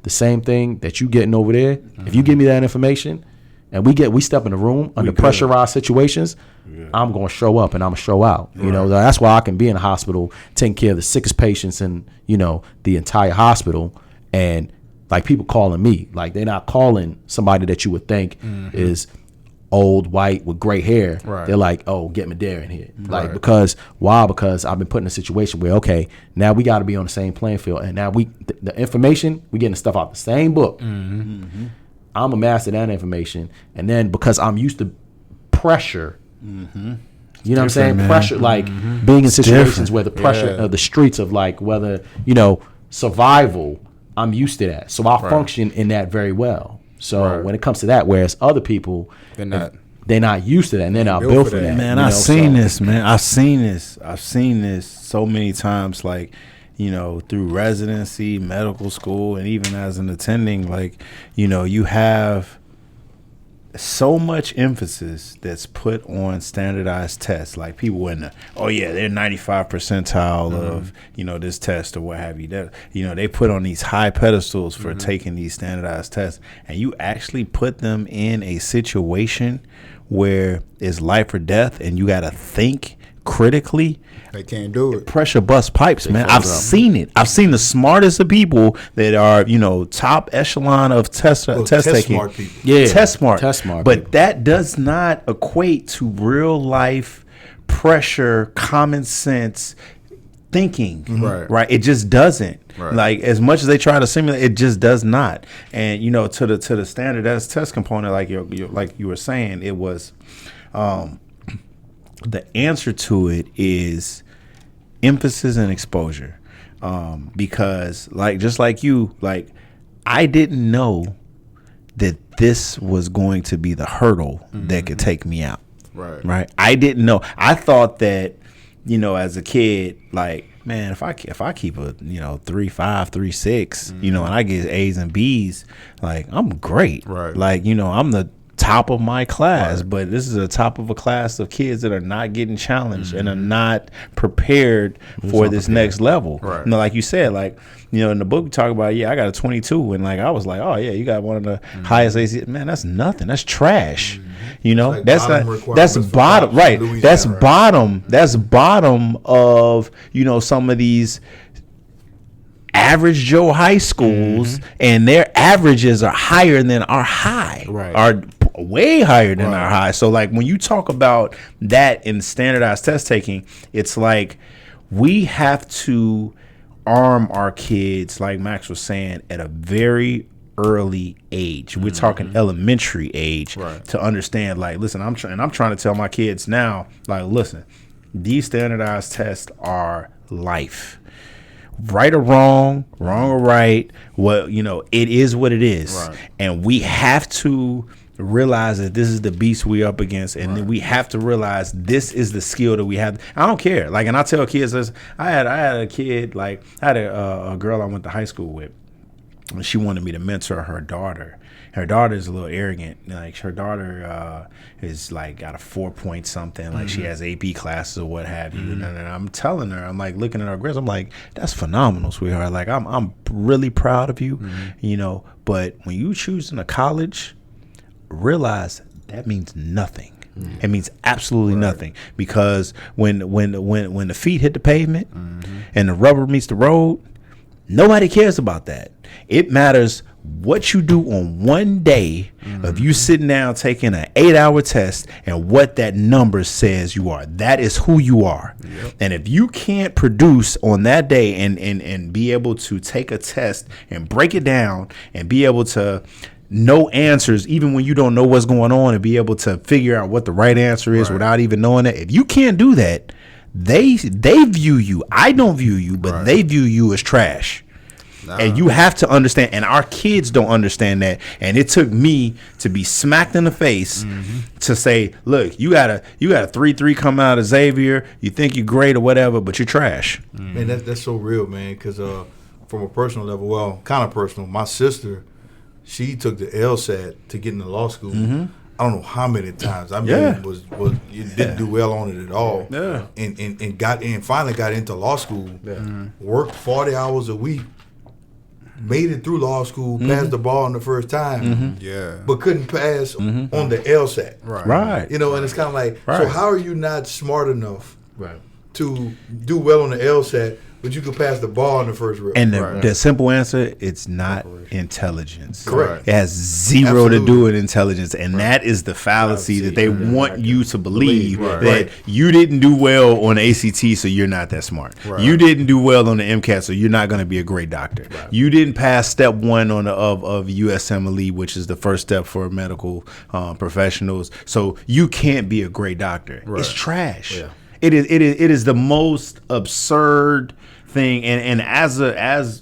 the same thing that you getting over there, if you give me that information and we step in the room under pressurized situations, I'm gonna show up and I'm gonna show out. That's why I can be in the hospital taking care of the sickest patients in the entire hospital, and like people calling me, like they're not calling somebody that you would think is old, white, with gray hair. Right. They're like, oh, get Madera in here. Like, because I've been put in a situation where, okay, now we got to be on the same playing field. And now the information, we getting the stuff out the same book. I'm a master that information. And then because I'm used to pressure, you know what I'm saying? Man. Pressure, like being in situations where the pressure of the streets of like whether, survival, I'm used to that. So I function in that very well. So when it comes to that, whereas other people, they're not used to that, and they're not built for that. Man, I've seen this, man. I've seen this so many times, like, through residency, medical school, and even as an attending, like, you have so much emphasis that's put on standardized tests. Like people in they're 95 percentile of, this test or what have you. That, they put on these high pedestals for taking these standardized tests, and you actually put them in a situation where it's life or death and you got to think critically. They can't do it. Pressure bust pipes, man. I've seen it. I've seen the smartest of people that are, top echelon of test taking. Smart people. Yeah, test smart. But people. That does not equate to real life pressure, common sense thinking. Right. It just doesn't. Right. Like as much as they try to simulate, it just does not. And to the standardized test component, like you were saying, it was. The answer to it is emphasis and exposure, because just like you, like I didn't know that this was going to be the hurdle that could take me out. Right. I didn't know. I thought that, as a kid, like, man, if I keep a 3.5, 3.6, and I get A's and B's, like I'm great. Right. Like I'm the top of my class, but this is the top of a class of kids that are not getting challenged and are not prepared for this next level. Right. Like you said, like, in the book we talk about, I got a 22, and like I was like, oh yeah, you got one of the highest ACs. Man, that's nothing. That's trash. Like that's bottom, right? That's bottom. That's bottom of some of these average Joe high schools, and their averages are higher than our high, are way higher than our high. So like when you talk about that in standardized test taking, it's like we have to arm our kids, like Max was saying, at a very early age. We're talking elementary age to understand, like, listen, I'm trying to tell my kids now, like, listen, these standardized tests are life. Right or wrong or right, it is what it is. Right. And we have to realize that this is the beast we're up against, and then we have to realize this is the skill that we have. I don't care. Like, and I tell kids this, I had a kid, like, I had a girl I went to high school with, and she wanted me to mentor her daughter. Her daughter is a little arrogant. Like, her daughter is like got a 4 point something. Like, she has AP classes or what have you. And I'm telling her, I'm like looking at her grades. I'm like, that's phenomenal, sweetheart. Like, I'm really proud of you. But when you choosing a college, realize that means nothing. It means absolutely nothing, because when the feet hit the pavement and the rubber meets the road, nobody cares about that. It matters what you do on one day of you sitting down taking an 8-hour test and what that number says you are. That is who you are. Yep. And if you can't produce on that day and be able to take a test and break it down and be able to know answers even when you don't know what's going on, and be able to figure out what the right answer is without even knowing that, if you can't do that, they view you. I don't view you, but they view you as trash. And you have to understand, and our kids don't understand that. And it took me to be smacked in the face to say, look, you got a 3.3 come out of Xavier. You think you're great or whatever, but you're trash. Man, that's so real, man. Because from a personal level, well, kind of personal, my sister, she took the LSAT to get into law school. I don't know how many times. I mean, you didn't do well on it at all. Yeah. And finally got into law school. Yeah. Worked 40 hours a week. Made it through law school, passed the bar on the first time, but couldn't pass on the LSAT. Right. You know, and it's kind of like, so how are you not smart enough to do well on the LSAT, but you could pass the bar on the first rip? And the simple answer, it's not intelligence. Correct. It has zero to do with intelligence. And that is the fallacy that they want you to believe that you didn't do well on the ACT, so you're not that smart. You didn't do well on the MCAT, so you're not going to be a great doctor. You didn't pass step one on of USMLE, which is the first step for medical professionals, so you can't be a great doctor. It's trash. It is the most absurd thing, and as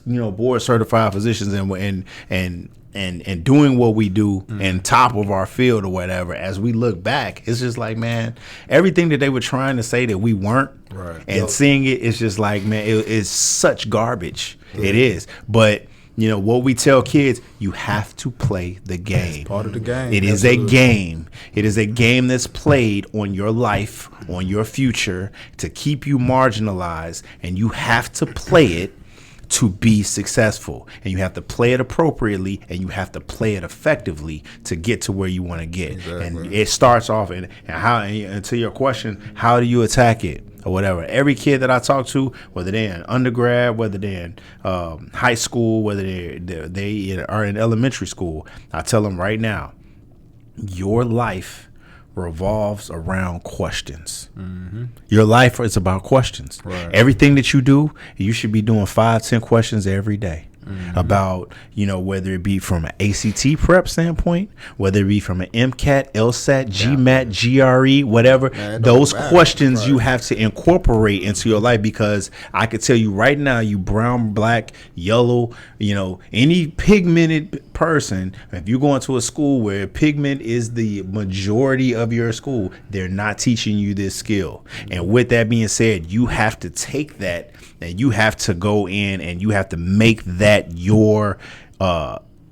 you know, board certified physicians and doing what we do and top of our field or whatever, as we look back, it's just like, man, everything that they were trying to say that we weren't, and seeing it's just like, man, it's such garbage. It is, but you know what we tell kids, you have to play the game. It's part of the game. It is a game. It is a game that's played on your life, on your future, to keep you marginalized, and you have to play it to be successful. And you have to play it appropriately, and you have to play it effectively to get to where you want to get. Exactly. And it starts off, and to your question, how do you attack it? Or whatever. Every kid that I talk to, whether they're in undergrad, whether they're in high school, whether they are in elementary school, I tell them right now, your life revolves around questions. Your life is about questions. Everything that you do, you should be doing 5-10 questions every day. About, you know, whether it be from an ACT prep standpoint, whether it be from an MCAT, LSAT, GMAT, GRE, whatever, those questions you have to incorporate into your life, because I could tell you right now, you brown, black, yellow, you know, any pigmented person, if you go into a school where pigment is the majority of your school, they're not teaching you this skill. And with that being said, you have to take that and you have to go in and you have to make that your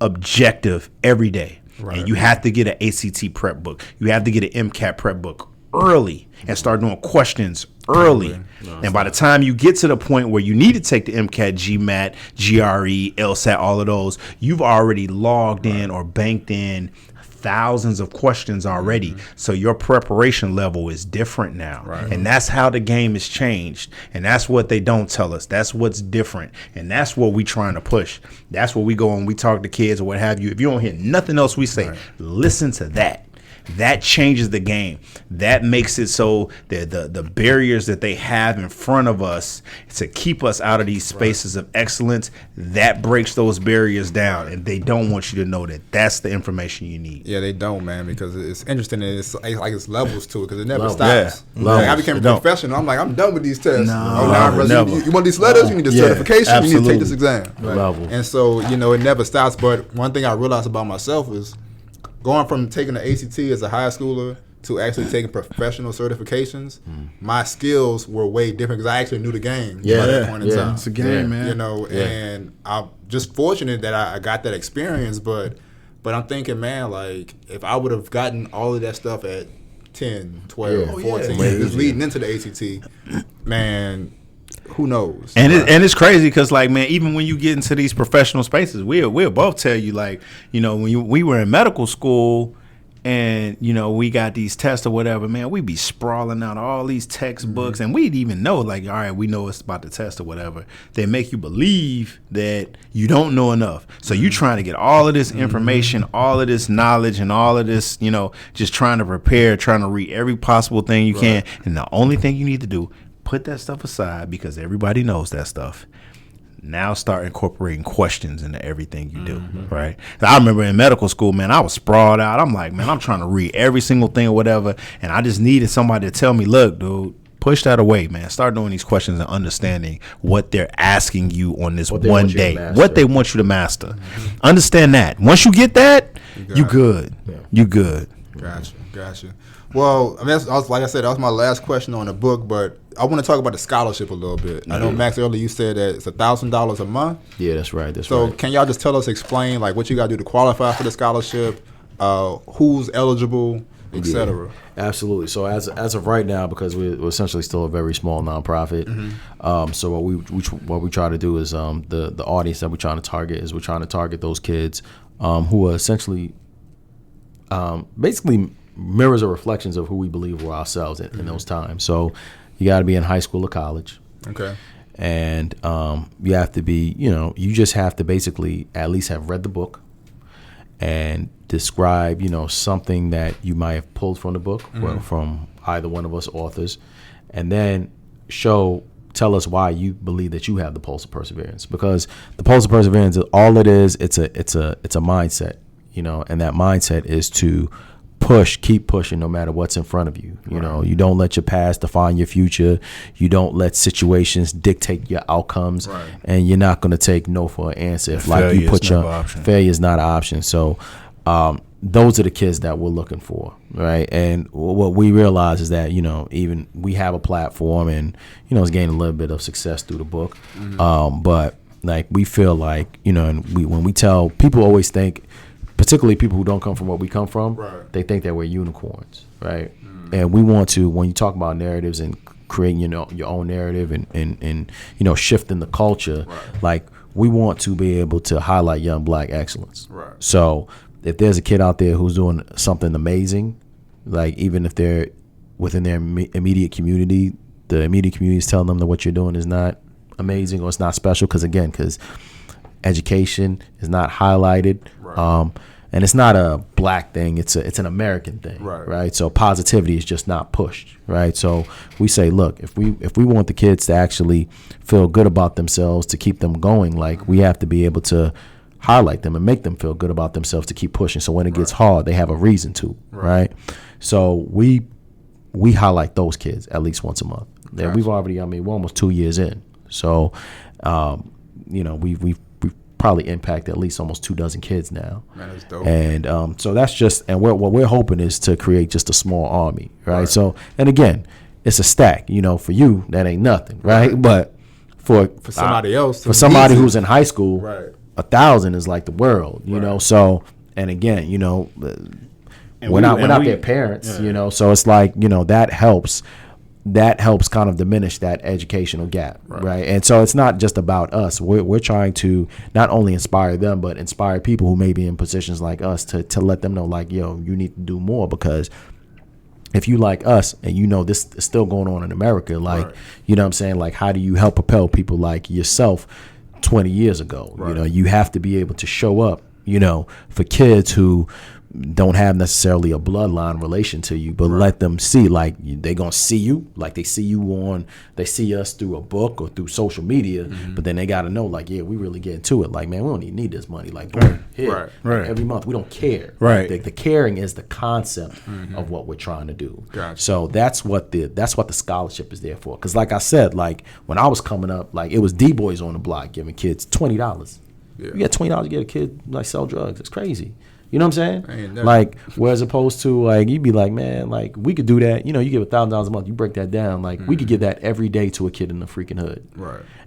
objective every day. And you have to get an ACT prep book. You have to get an MCAT prep book early and start doing questions early. And by the time you get to the point where you need to take the MCAT, GMAT, GRE, LSAT, all of those, you've already logged in or banked in thousands of questions already. So your preparation level is different now. And that's how the game has changed. And that's what they don't tell us. That's what's different. And that's what we trying to push. That's what we go and we talk to kids or what have you. If you don't hear nothing else we say, listen to that. That changes the game. That makes it so that the barriers that they have in front of us to keep us out of these spaces of excellence, that breaks those barriers down. And they don't want you to know that that's the information you need. Yeah, they don't, man, because it's interesting. And it's like it's levels to it, because it never stops. Yeah. Like, I became a professional. I'm like, I'm done with these tests. Never. You want these letters? You need a certification. Absolutely. You need to take this exam. Level. And so, you know, it never stops. But one thing I realized about myself is going from taking the ACT as a high schooler to actually taking professional certifications, my skills were way different because I actually knew the game by that point in time. It's a game, man. You know, and I'm just fortunate that I got that experience. But I'm thinking, man, like, if I would have gotten all of that stuff at 10, 12, 14, just leading into the ACT, man, who knows? And it's crazy because, like, man, even when you get into these professional spaces, we'll both tell you, like, you know, when we were in medical school and, you know, we got these tests or whatever, man, we'd be sprawling out all these textbooks and we'd even know, like, all right, we know it's about the test or whatever. They make you believe that you don't know enough. So you trying to get all of this information, all of this knowledge and all of this, you know, just trying to prepare, trying to read every possible thing you can. And the only thing you need to do, put that stuff aside because everybody knows that stuff. Now start incorporating questions into everything you do, right? I remember in medical school, man, I was sprawled out. I'm like, man, I'm trying to read every single thing or whatever, and I just needed somebody to tell me, look, dude, Push that away, man. Start doing these questions and understanding what they're asking you on this one day, what they want you to master. Mm-hmm. Understand that. Once you get that, you good. Yeah. You good. Gotcha. Well, I mean, like I said, that was my last question on the book, but I want to talk about the scholarship a little bit. I know, Max, earlier you said that it's $1,000 a month. Yeah, that's right. So can y'all just explain like what you got to do to qualify for the scholarship, who's eligible, etc. Yeah, absolutely. So as of right now, because we're essentially still a very small nonprofit, so what we try to do is the audience that we're trying to target those kids who are essentially basically mirrors or reflections of who we believe were ourselves in those times. So you got to be in high school or college. Okay. And you have to be, you just have to basically at least have read the book and describe, something that you might have pulled from the book, well, from either one of us authors, and then tell us why you believe that you have the pulse of perseverance. Because the pulse of perseverance, all it is, it's a mindset, and that mindset is to keep pushing no matter what's in front of you. You don't let your past define your future. You don't let situations dictate your outcomes, and you're not going to take no for an answer. If like you put failure is not an option. So those are the kids that we're looking for, right? And what we realize is that even we have a platform, and it's gaining a little bit of success through the book, but like we feel like and when we tell people, always think, particularly people who don't come from what we come from, they think that we're unicorns, right? And we want to, when you talk about narratives and creating your own narrative and shifting the culture, like we want to be able to highlight young black excellence. So if there's a kid out there who's doing something amazing, like even if they're within their immediate community, the immediate community is telling them that what you're doing is not amazing or it's not special, because education is not highlighted, and it's not a black thing, it's an American thing, right? So positivity is just not pushed, right? So we say, look, if we want the kids to actually feel good about themselves, to keep them going, like we have to be able to highlight them and make them feel good about themselves to keep pushing. So when it gets hard, they have a reason to, right? So we highlight those kids at least once a month. And we've already, we're almost 2 years in. So, we've probably impacted at least almost 24 kids now. Man, that's dope. And so that's just, and what we're hoping is to create just a small army, right? So, and again, it's a stack, for you, that ain't nothing, right? But for somebody else, for somebody who's in high school, 1,000 is like the world, know? So, and again, we're not their parents, so it's like, that helps kind of diminish that educational gap, right? And so it's not just about us. We're trying to not only inspire them, but inspire people who may be in positions like us to let them know, like, you need to do more, because if you like us and this is still going on in America, like, you know what I'm saying? Like, how do you help propel people like yourself 20 years ago? You have to be able to show up, for kids who don't have necessarily a bloodline relation to you, but let them see, like, they're gonna see you, like they see us through a book or through social media, but then they gotta know, like, yeah, we really get into it, like, man, we don't even need this money, like, boom, here, every month, we don't care, the caring is the concept of what we're trying to do. So that's what the scholarship is there for, because like I said, like when I was coming up, like it was D-boys on the block giving kids $20. You get $20 to get a kid like sell drugs. It's crazy. You know what I'm saying? Like, whereas opposed to, like, you'd be like, man, like, we could do that. You give $1,000 a month, you break that down. Like, we could give that every day to a kid in the freaking hood.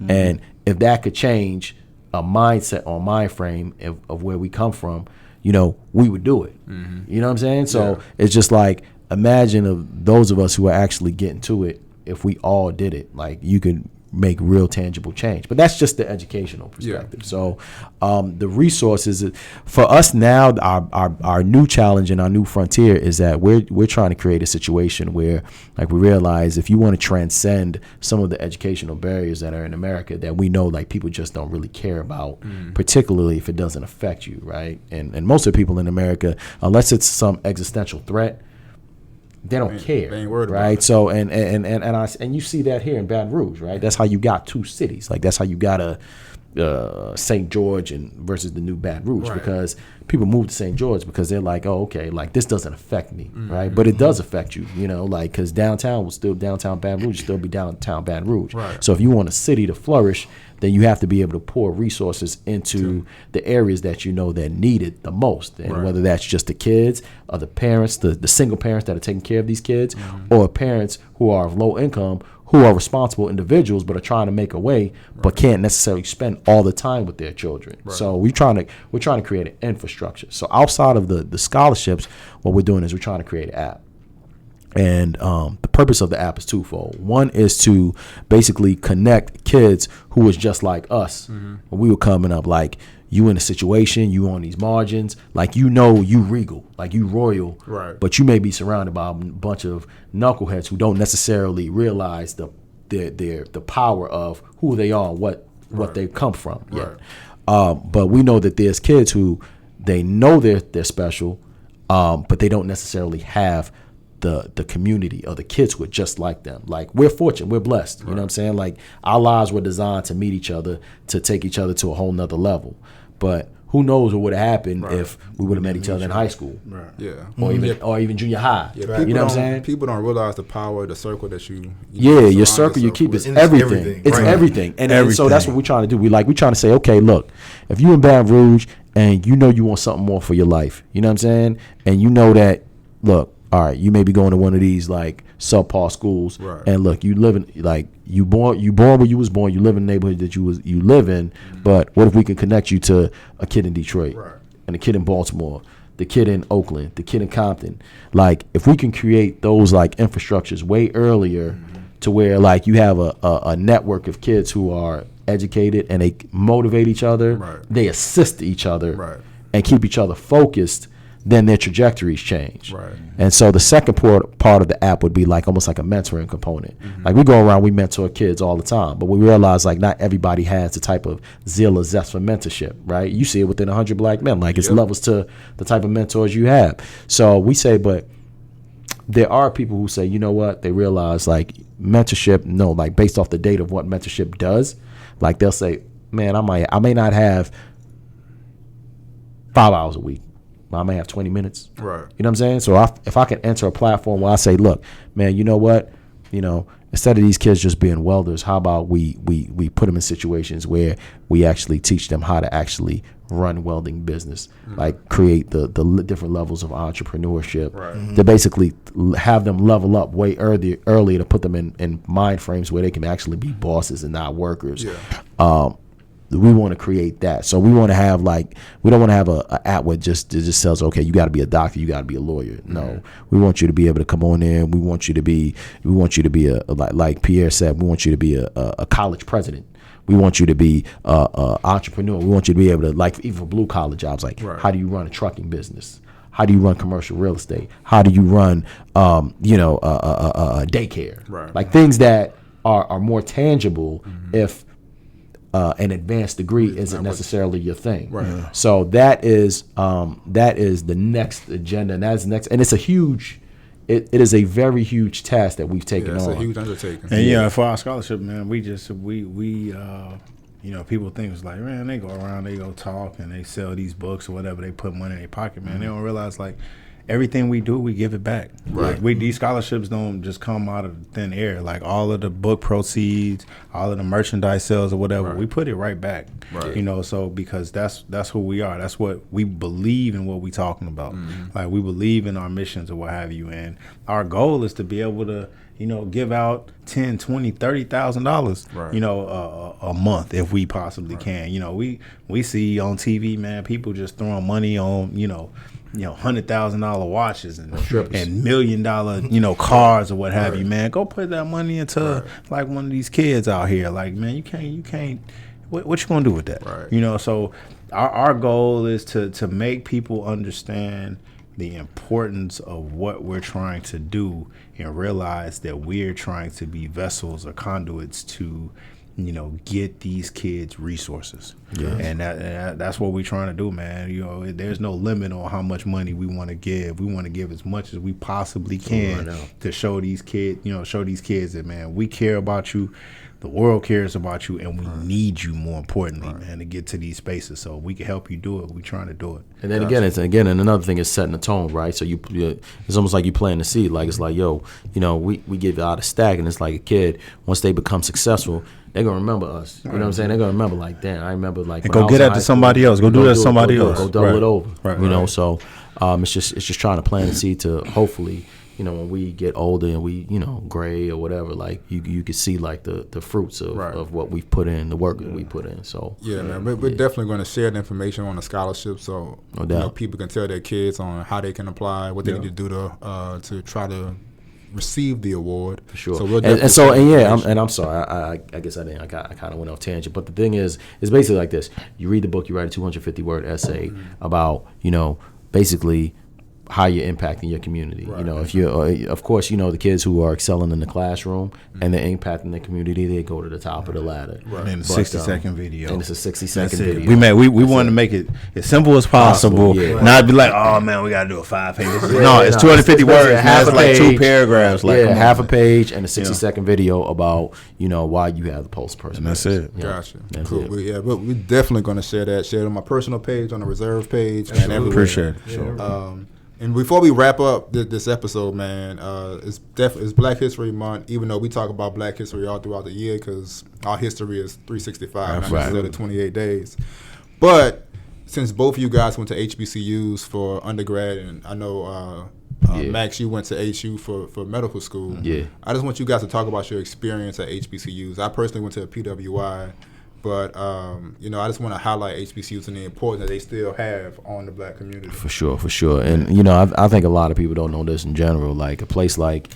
And if that could change a mindset or mind frame of where we come from, we would do it. You know what I'm saying? So it's just like, imagine of those of us who are actually getting to it, if we all did it, like, you could make real tangible change. But that's just the educational perspective. So the resources for us now, our new challenge and our new frontier is that we're trying to create a situation where, like, we realize if you want to transcend some of the educational barriers that are in America that we know, like, people just don't really care about, particularly if it doesn't affect you, right? And most of the people in America, unless it's some existential threat, they don't care, they ain't worried right? About it. So and you see that here in Baton Rouge, right? That's how you got two cities. Like, that's how you got St. George and versus the new Baton Rouge, because people move to St. George because they're like, oh, okay, like this doesn't affect me, right? But it does affect you, you know, like because downtown Baton Rouge will still be downtown Baton Rouge. Right. So if you want a city to flourish, then you have to be able to pour resources into the areas that you know that need it the most, and whether that's just the kids or the parents, the single parents that are taking care of these kids, or parents who are of low income, who are responsible individuals but are trying to make a way, but can't necessarily spend all the time with their children. So we're trying to create an infrastructure. So outside of the scholarships, what we're doing is we're trying to create an app. And the purpose of the app is twofold. One is to basically connect kids who was just like us when we were coming up. Like, you in a situation, you on these margins, like, you know, you regal, like you royal, right? But you may be surrounded by a bunch of knuckleheads who don't necessarily realize the power of who they are, what they've come from. Yet. But we know that there's kids who they know they're special, but they don't necessarily have the community or the kids who are just like them. Like, we're fortunate, we're blessed. You know what I'm saying? Like, our lives were designed to meet each other, to take each other to a whole nother level. But who knows what would have happened if we would have met each other in high school, Yeah, or even junior high. You know what I'm saying? People don't realize the power of the circle that you your circle you keep is everything. It's everything. And so that's what we're trying to do. We're trying to say, okay, look, if you in Baton Rouge and you know you want something more for your life, you know what I'm saying, and you know that, look, all right, you may be going to one of these like subpar schools, and look, you live in, like, you born where you was born, you live in the neighborhood that you live in, but what if we can connect you to a kid in Detroit, and a kid in Baltimore, the kid in Oakland, the kid in Compton? Like, if we can create those like infrastructures way earlier, to where like you have a network of kids who are educated and they motivate each other, they assist each other, and keep each other focused, then their trajectories change. And so the second part of the app would be like almost like a mentoring component. Like, we go around, we mentor kids all the time, but we realize like not everybody has the type of zeal or zest for mentorship, right? You see it within 100 Black Men. Like, it's levels to the type of mentors you have. So we say, but there are people who say, you know what, they realize like mentorship, no, like based off the data of what mentorship does, like they'll say, man, I may not have 5 hours a week, I may have 20 minutes. You know what I'm saying? So if I can enter a platform where I say, look, man, you know what? You know, instead of these kids just being welders, how about we put them in situations where we actually teach them how to actually run welding business, like create the different levels of entrepreneurship, to basically have them level up way early to put them in mind frames where they can actually be bosses and not workers. We want to create that. So we want to have like, we don't want to have a app where it just says, okay, you got to be a doctor, you got to be a lawyer. No, we want you to be able to come on in. We want you to be a like Pierre said, we want you to be a college president. We want you to be a entrepreneur. We want you to be able to, like, even for blue collar jobs, like how do you run a trucking business? How do you run commercial real estate? How do you run, daycare? Like things that are more tangible if an advanced degree isn't necessarily your thing. So that is the next agenda, and that's next, and it's a huge. It is a very huge task that we've taken on. It's a huge undertaking. And for our scholarship, man, we people think it's like, man, they go around, they go talk, and they sell these books or whatever, they put money in their pocket, man. They don't realize like everything we do, we give it back. Like these scholarships don't just come out of thin air. Like all of the book proceeds, all of the merchandise sales or whatever, we put it right back. So because that's who we are. That's what we believe in, what we talking about. Like we believe in our missions or what have you. And our goal is to be able to, give out $10,000, $20,000, $30,000, a month if we possibly can. We see on TV, man, people just throwing money on, $100,000 watches and $1 million, cars or what have you, man. Go put that money into like one of these kids out here. Like, man, you can't. What you gonna do with that? So our goal is to make people understand the importance of what we're trying to do and realize that we're trying to be vessels or conduits to get these kids resources. And that's what we're trying to do, man. There's no limit on how much money we want to give. We want to give as much as we possibly can to show these kids, that, man, we care about you The world cares about you, and we need you more importantly, man, to get to these spaces. So we can help you do it. We're trying to do it. And then and another thing is setting the tone, right? So it's almost like you planting the seed. Like it's like, yo, we give out a stack, and it's like a kid. Once they become successful, they're gonna remember us. You know what I'm saying? They're gonna remember like, damn, I remember like. And go get that to somebody else. Go do that to somebody else. Go double it over. Right. So it's just trying to plant the seed to hopefully. When we get older and we, gray or whatever, like you can see like the fruits of what we've put in, the work that we put in. So man, we're definitely going to share the information on the scholarship, so people can tell their kids on how they can apply, what they need to do to try to receive the award. For sure. So I'm sorry, I guess I kind of went off tangent, but the thing is, it's basically like this: you read the book, you write a 250-word essay about basically how you're impacting your community. If you're, of course, the kids who are excelling in the classroom and they're impacting the community, they go to the top of the ladder. Right. And 60-second video. And it's a 60-second video. We wanted to make it as simple as possible. Not be like, oh man, we gotta do a 5-page. It's 250 words. Half a page, like 2 paragraphs. Half a page and a 60-second video about why you have the post person. And that's it. Gotcha. Cool. But we're definitely going to share that. Share it on my personal page, on the reserve page, man. Everywhere. Appreciate it. Sure. And before we wrap up this episode, man, it's Black History Month, even though we talk about Black history all throughout the year because our history is 365, not necessarily 28 days. But since both of you guys went to HBCUs for undergrad, and I know Max, you went to HU for medical school. Yeah. I just want you guys to talk about your experience at HBCUs. I personally went to a PWI. But, I just want to highlight HBCUs and the importance that they still have on the Black community. For sure. And, I think a lot of people don't know this in general. Like a place like,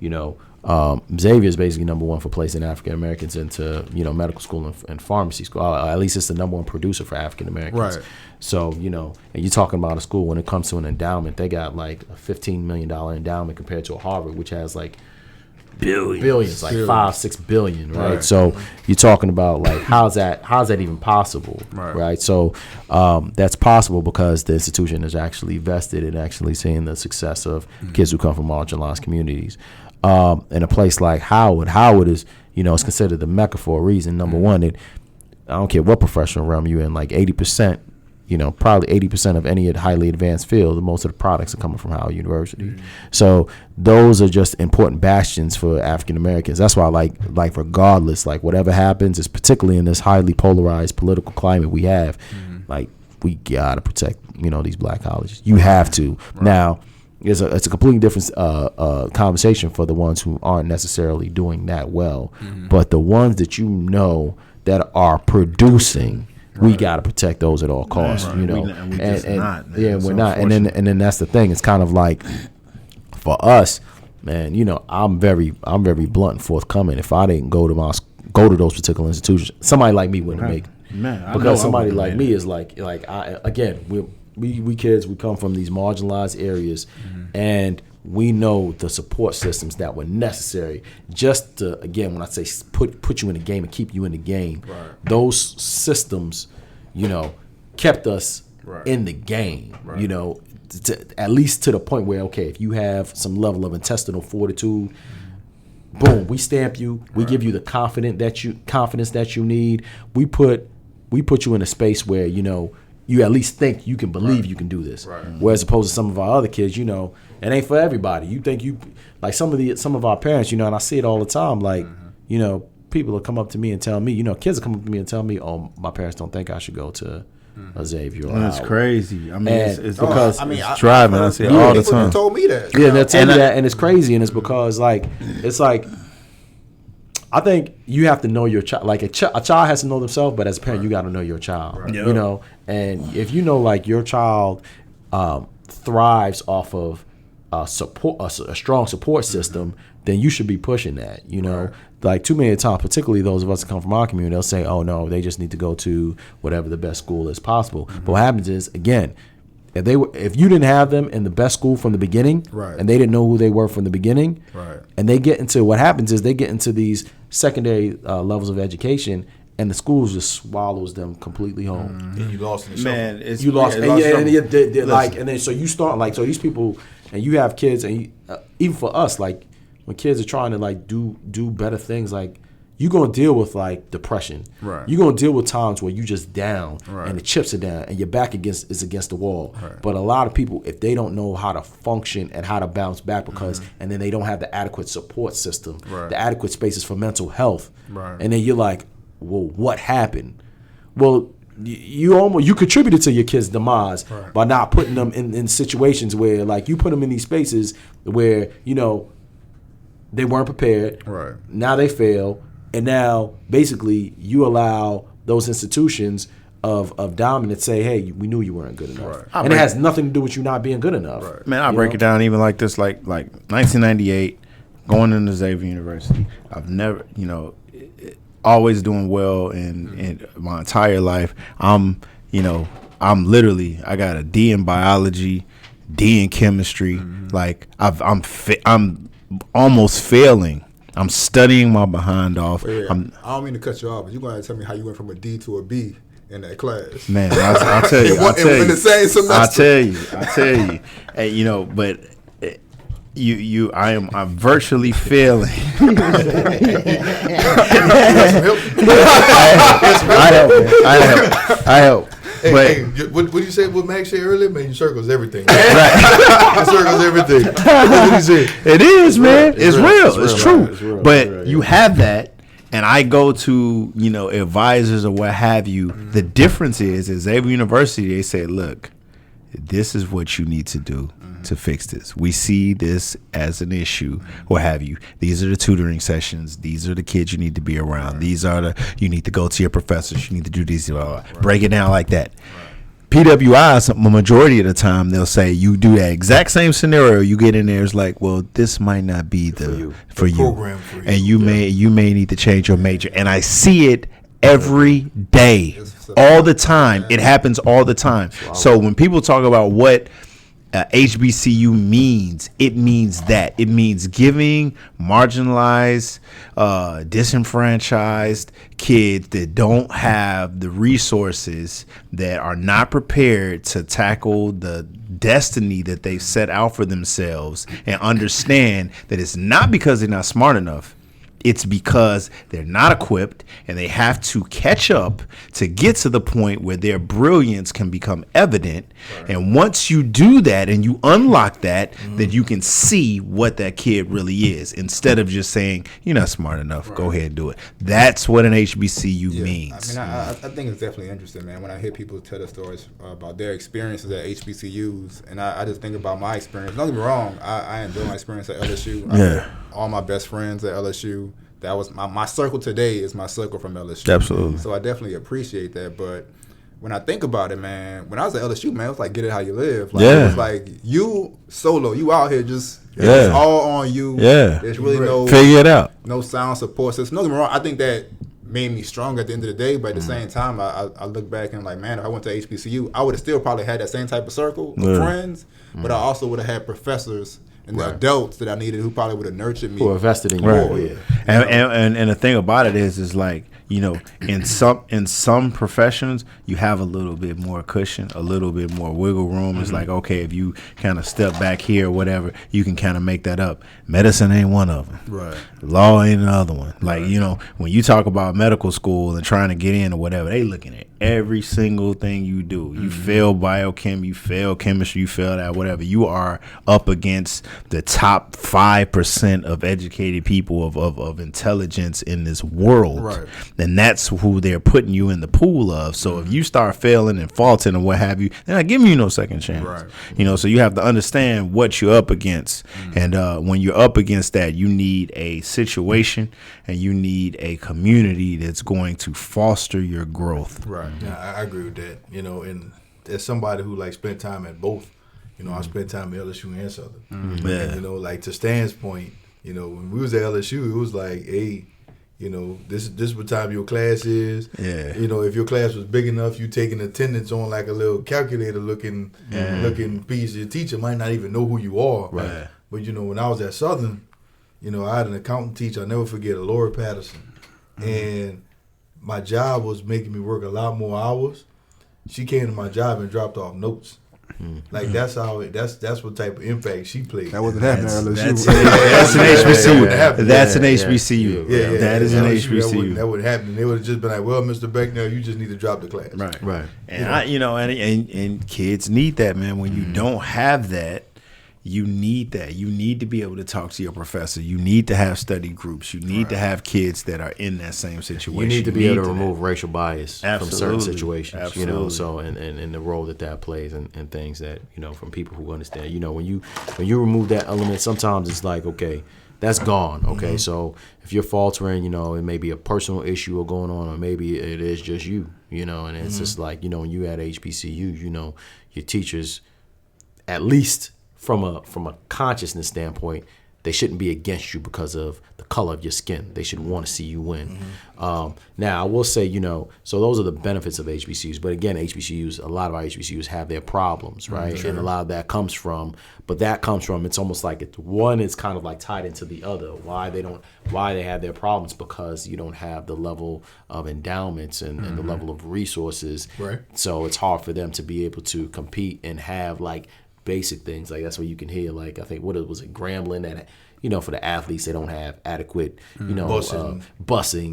Xavier is basically number one for placing African Americans into, medical school and pharmacy school. At least it's the number one producer for African Americans. Right. So, and you're talking about a school when it comes to an endowment, they got like a $15 million endowment compared to a Harvard, which has like billions, like 5-6 billion, right? So you're talking about like how's that even possible, right? So that's possible because the institution is actually vested in actually seeing the success of kids who come from marginalized communities. In a place like Howard is is considered the Mecca for a reason. Number one, I don't care what professional realm you're in, like 80%. Probably 80% of any highly advanced field, most of the products are coming from Howard University. So those are just important bastions for African Americans. That's why, like regardless, like whatever happens, is particularly in this highly polarized political climate we have, like we gotta protect, these Black colleges. You have to. Now, it's a completely different conversation for the ones who aren't necessarily doing that well, but the ones that that are producing. We gotta protect those at all costs, we're not. And then that's the thing. It's kind of like for us, man. I'm very blunt and forthcoming. If I didn't go to those particular institutions, somebody like me wouldn't make it. Man, because somebody like me is like we kids, we come from these marginalized areas, and we know the support systems that were necessary just to, again, when I say put you in the game and keep you in the game, those systems, kept us in the game, at least to the point where, okay, if you have some level of intestinal fortitude, boom, we stamp you, we give you the confidence that you need. We put you in a space where, you at least think you can believe you can do this. Whereas opposed to some of our other kids, it ain't for everybody. You think like some of our parents, and I see it all the time. Like, people will come up to me and tell me, kids will come up to me and tell me, oh, my parents don't think I should go to a Xavier. That's crazy. I mean, it's because it's driving. I see it all the time. Told me that. Yeah, they tell me that, and it's crazy, and it's because it's like. I think you have to know your child. Like a child has to know themselves, but as a parent, you got to know your child. And if your child thrives off of support, a strong support system, then you should be pushing that. Like too many times, particularly those of us that come from our community, they'll say, "Oh no, they just need to go to whatever the best school is possible." But what happens is, again, if you didn't have them in the best school from the beginning, and they didn't know who they were from the beginning, and they get into what happens is they get into these secondary levels of education, and the schools just swallows them completely home. And you lost in the man. You lost. And then so you start so these people, and you have kids, and even for us, like when kids are trying to do better things, like you're going to deal with like depression. Right. You're going to deal with times where you just down Right. and the chips are down and your back is against the wall. Right. But a lot of people, if they don't know how to function and how to bounce back and then they don't have the adequate support system, Right. the adequate spaces for mental health. Right. And then you're like, well, what happened? Well, you contributed to your kids' demise Right. by not putting them in situations where like you put them in these spaces where, they weren't prepared. Right. Now they fail. And now, basically, you allow those institutions of dominance say, "Hey, we knew you weren't good enough," Right. and it has nothing to do with you not being good enough. Right. Man, I break it down even like this, like 1998, going into Xavier University. I've never, always doing well in my entire life. I'm literally, I got a D in biology, D in chemistry. Like I'm almost failing. I'm studying my behind off. Wait, I don't mean to cut you off, but you're going to tell me how you went from a D to a B in that class. Man, I'll tell you. In the same semester. I'll tell you. Hey, but I'm virtually failing. I help. Hey, what did you say? What Max said earlier? Man, you circles everything. Right? You circles everything. What did he say? It is, man. It's real. It's true. It's real. But you have that, and I go to advisors or what have you. The difference is at Xavier University, they say, look, this is what you need to do to fix this. We see this as an issue, what have you. These are the tutoring sessions. These are the kids you need to be around. These are you need to go to your professors. You need to do these. Break it down like that. PWIs, a majority of the time, they'll say you do that exact same scenario. You get in there, it's like, well, this might not be for you. Program for you. And you may need to change your major. And I see it every day, all the time. It happens all the time. So when people talk about what HBCU means, it means that. It means giving marginalized, disenfranchised kids that don't have the resources, that are not prepared to tackle the destiny that they've set out for themselves, and understand that it's not because they're not smart enough. It's because they're not equipped and they have to catch up to get to the point where their brilliance can become evident. Right. And once you do that and you unlock that, then you can see what that kid really is, instead of just saying, you're not smart enough, go ahead and do it. That's what an HBCU means. I think it's definitely interesting, man, when I hear people tell the stories about their experiences at HBCUs. And I just think about my experience. Don't get me wrong, I enjoy my experience at LSU. I had all my best friends at LSU. That was my circle today is my circle from LSU. Absolutely. So I definitely appreciate that. But when I think about it, man, when I was at LSU, man, it was like get it how you live. Like, it was like you solo, you out here just it's all on you. Yeah. There's really no figure it out. No sound support system. Don't get me wrong. I think that made me strong at the end of the day. But at the same time, I look back and like, man, if I went to HBCU, I would have still probably had that same type of circle of friends. But I also would have had professors and the adults that I needed who probably would have nurtured me. Who invested in you. Right. And the thing about it is like, in some professions, you have a little bit more cushion, a little bit more wiggle room. It's like, okay, if you kind of step back here or whatever, you can kind of make that up. Medicine ain't one of them. Right. Law ain't another one. Like, when you talk about medical school and trying to get in or whatever, they looking at every single thing you do. You fail biochem, you fail chemistry, you fail that, whatever. You are up against the top 5% of educated people of intelligence in this world. Right. And that's who they're putting you in the pool of. So if you start failing and faulting and what have you, they're not giving you no second chance. Right. So you have to understand what you're up against. And when you're up against that, you need a situation and you need a community that's going to foster your growth. Right. Yeah, I agree with that. And as somebody who spent time at both, I spent time at LSU and Southern. Yeah. To Stan's point, when we was at LSU, it was like, hey, this what time your class is. Yeah. If your class was big enough, you taking attendance on like a little calculator looking piece. Your teacher might not even know who you are. Right. But when I was at Southern, I had an accountant teacher. I'll never forget, Laura Patterson. And my job was making me work a lot more hours. She came to my job and dropped off notes. Like that's how that's what type of impact she played. That wasn't happening earlier. That's an HBCU. That's an HBCU. Yeah, that is an HBCU. That would happen. They would have just been like, "Well, Mr. Becknell, you just need to drop the class." Right. And and kids need that, man. When you don't have that, you need that. You need to be able to talk to your professor. You need to have study groups. You need to have kids that are in that same situation. You need to be able to remove racial bias from certain situations. Absolutely. So and the role that plays and things that from people who understand. When you remove that element, sometimes it's like, okay, that's gone. Okay, so if you're faltering, it may be a personal issue or going on, or maybe it is just you. And it's just like when you at HBCU, your teachers, at least from a consciousness standpoint, they shouldn't be against you because of the color of your skin. They should want to see you win. Now, I will say, so those are the benefits of HBCUs. But again, a lot of our HBCUs have their problems, right? And a lot of that comes from, it's almost like one is kind of like tied into the other. Why they have their problems? Because you don't have the level of endowments and the level of resources. Right. So it's hard for them to be able to compete and have like basic things. Like that's where you can hear, like, I think what was it, Grambling, that for the athletes, they don't have adequate busing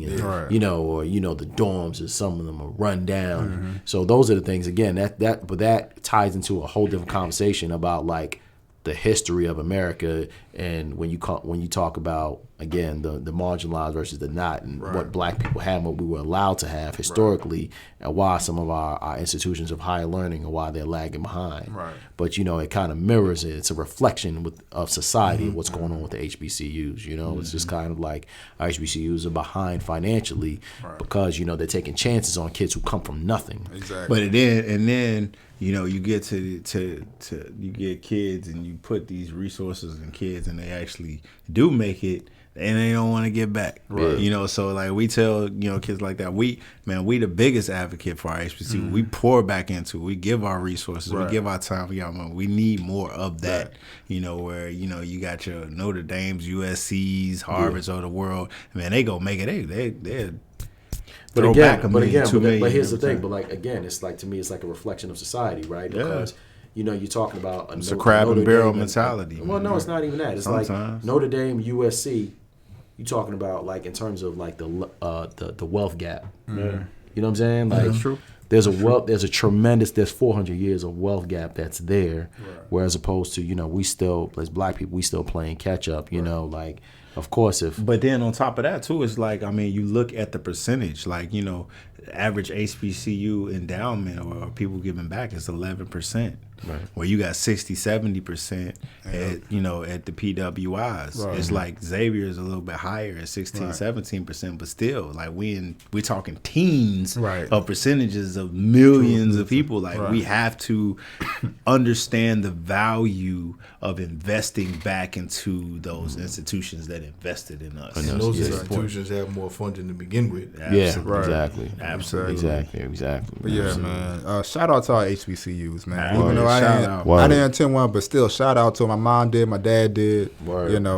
and or the dorms, or some of them are run down. So those are the things, again, that ties into a whole different conversation about like the history of America, and when you talk about, again, the marginalized versus the not, and what black people had and what we were allowed to have historically, and why some of our institutions of higher learning and why they're lagging behind. Right. But it kind of mirrors it. It's a reflection of society of what's going on with the HBCUs. It's just kind of like our HBCUs are behind financially because they're taking chances on kids who come from nothing. Exactly. But then you get you get kids and you put these resources in kids and they actually do make it, and they don't want to get back. Right. So like we tell, kids like that, we the biggest advocate for our HBCU. We pour back into it. We give our resources. We give our time. We got money. We need more of that. Where, you got your Notre Dame's, USC's, Harvard's of the world. Man, they go make it. They're But here's the thing. But like, again, it's like, to me, it's like a reflection of society, right? Because you're talking about it's a crab and barrel mentality. Well, no, it's not even that. It's sometimes. Like Notre Dame, USC. You're talking about like in terms of like the wealth gap. You know what I'm saying? Like, that's true. There's a tremendous 400 years of wealth gap that's there, whereas opposed to we still, as black people, we still playing catch up. Like. Of course, but then on top of that too, it's like, you look at the percentage, like average HBCU endowment or people giving back is 11%. Right. Where you got 60-70% at the PWIs. Right. It's like Xavier's a little bit higher at 16-17%, but still, like we're talking teens of percentages of millions of people. Like we have to understand the value of investing back into those institutions that invested in us. And those institutions have more funding to begin with. Exactly. But yeah, man. Shout out to our HBCUs, man. Even though I didn't attend one, but still, shout out to them. My mom did, my dad did.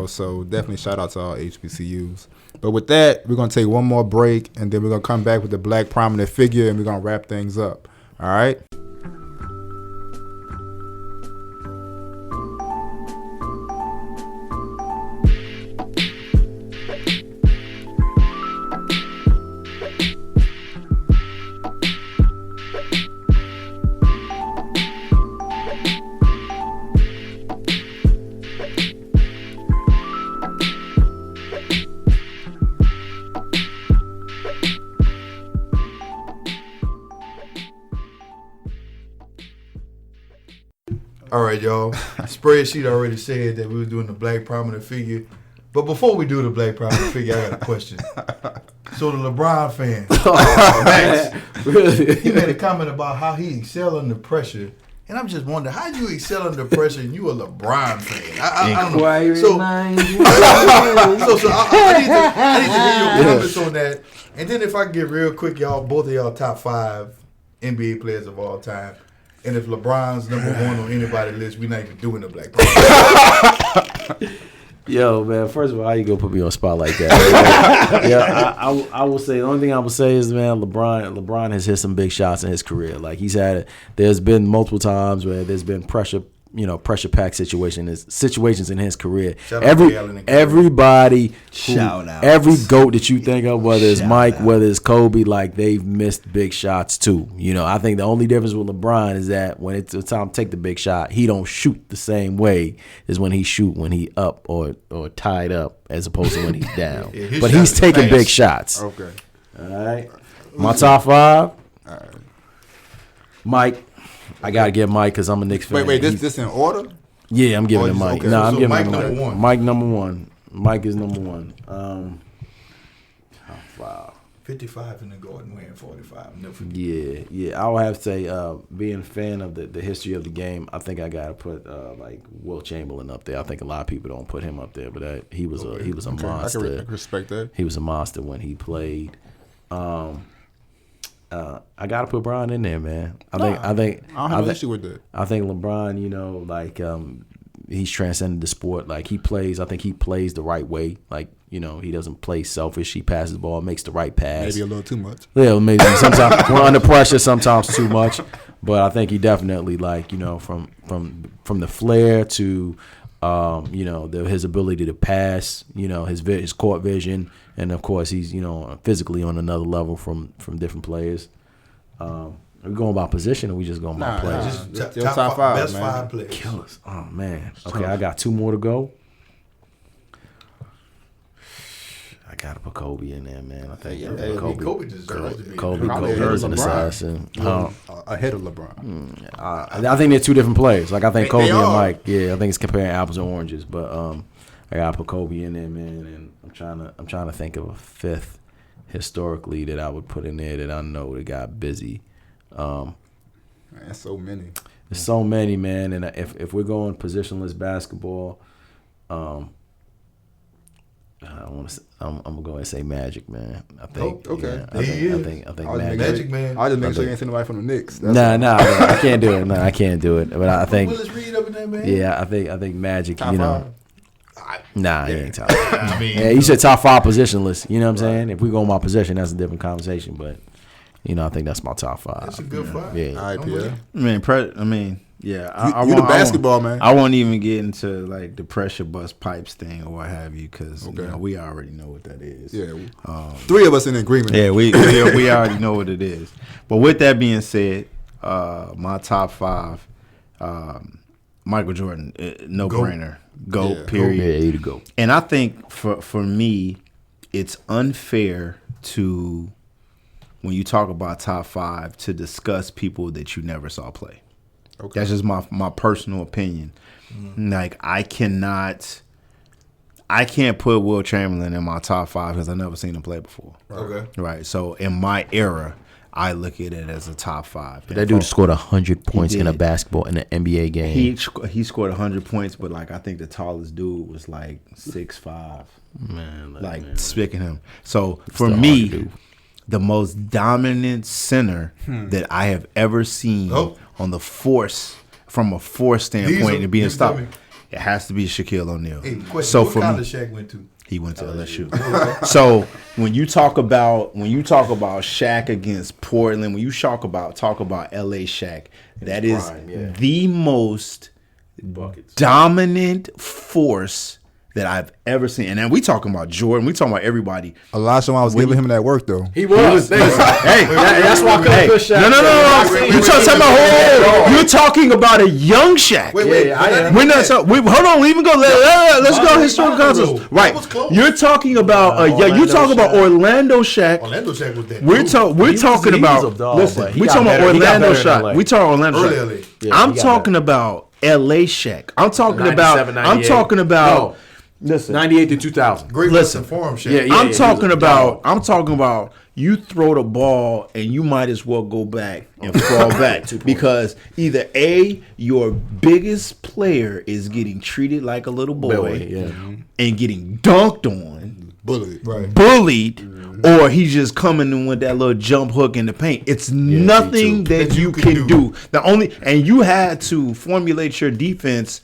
So definitely shout out to all HBCUs. But with that, we're going to take one more break, and then we're going to come back with the Black Prominent Figure, and we're going to wrap things up. All right? All right, y'all. Spreadsheet already said that we were doing the Black Prominent Figure. But before we do the Black Prominent Figure, I got a question. So the LeBron fan, Max, he made a comment about how he excel under pressure. And I'm just wondering, how do you excel under pressure and you a LeBron fan? I don't know. So I need to hear your comments on that. And then if I can get real quick, y'all, both of y'all top 5 NBA players of all time. And if LeBron's number 1 on anybody's list, we're not even doing the Black Prominent. Yo, man. First of all, how you gonna put me on a spot like that? Yeah, I will say the only thing I will say is, man, LeBron has hit some big shots in his career. Like there's been multiple times where there's been pressure packed situations in his career. Everybody, every GOAT that you think of, whether it's Mike, whether it's Kobe, like they've missed big shots too. I think the only difference with LeBron is that when it's time to take the big shot, he don't shoot the same way as when he up or tied up, as opposed to when he's down. But he's taking big shots. Okay. All right. My top 5. All right. Mike. I gotta give Mike because I'm a Knicks fan. Wait, this in order? Yeah, I'm giving him Mike. Okay. No, I'm giving Mike him Mike. number 1. Mike number 1. Mike is number 1. Wow. 55 in the Garden wearing 45. Never forget. Yeah. I would have to say, being a fan of the history of the game, I think I gotta put like Will Chamberlain up there. I think a lot of people don't put him up there, but he was a monster. I can respect that. He was a monster when he played. I gotta put Bron in there, man. I don't have an issue with that. I think LeBron, he's transcended the sport. Like he plays the right way. Like, he doesn't play selfish. He passes the ball, makes the right pass. Maybe a little too much. Yeah, maybe sometimes we're under pressure, sometimes too much. But I think he definitely from the flair to his ability to pass, his court vision, and of course he's physically on another level from different players. Are we going by position or we just going by players? Just top 5, best man. 5 players. Killers. Oh man. Okay, I got 2 more to go. I gotta put Kobe in there, man. I think Kobe deserves to be. Kobe is an assassin. Ahead of LeBron. I think they're 2 different players. Like I think Kobe and Mike. Yeah, I think it's comparing apples and oranges. But I gotta put Kobe in there, man. And I'm trying to think of a 5th historically that I would put in there that I know that got busy. Man, so many. There's so many, man. And if we're going positionless basketball, I'm gonna go and say Magic, man. I think. Okay. Yeah, I think Magic, man. I just make sure you ain't see nobody from the Knicks. Nah, I can't do it. No, I can't do it. But I think. Willis Reed up in there, man. Yeah, I think Magic. Top 5. Nah, he ain't top 5. Yeah, you said top 5 positionless. You know what I'm saying? If we go my position, that's a different conversation. But I think that's my top 5. That's a good 5. Yeah. All right, Pierre. Yeah, you the basketball man. I won't even get into like the pressure bust pipes thing or what have you, because we already know what that is. Yeah, 3 of us in agreement. Yeah, we already know what it is. But with that being said, my top 5, Michael Jordan, no brainer, GOAT, period. Yeah, to go. And I think for me, it's unfair to, when you talk about top 5, to discuss people that you never saw play. Okay. That's just my personal opinion. Like I can't put Will Chamberlain in my top 5 because I've never seen him play before. Okay. Right. So in my era, I look at it as a top 5. That dude scored 100 points in a basketball in an NBA game. He scored 100 points, but like I think the tallest dude was like 6'5". Man, speaking him. So for me, the most dominant center that I have ever seen on the force, from a force standpoint, to being stopped, it has to be Shaquille O'Neal. Hey, so what college Shaq went to? He went to LSU. So when you talk about Shaq against Portland, when you talk about LA Shaq, that is the most dominant force that I've ever seen. And then we talking about Jordan. We talking about everybody. Elijah, I was giving him that work though. He was. That's why I couldn't put Shaq. No. You're talking about a young Shaq. Wait. We're not. Hold on. Even go. Let's go historical context. Right. You're talking about Orlando Shaq. Orlando Shaq was that. We're talking about. Listen. We talking about Orlando Shaq. We talking Orlando Shaq. I'm talking about LA Shaq. I'm talking about. Listen, 98 to 2000. Great listen for him, Shaq. I'm talking about you throw the ball and you might as well go back and fall back because either A, your biggest player is getting treated like a little boy and getting dunked on, bullied, or he's just coming in with that little jump hook in the paint. It's nothing that you can do. And you had to formulate your defense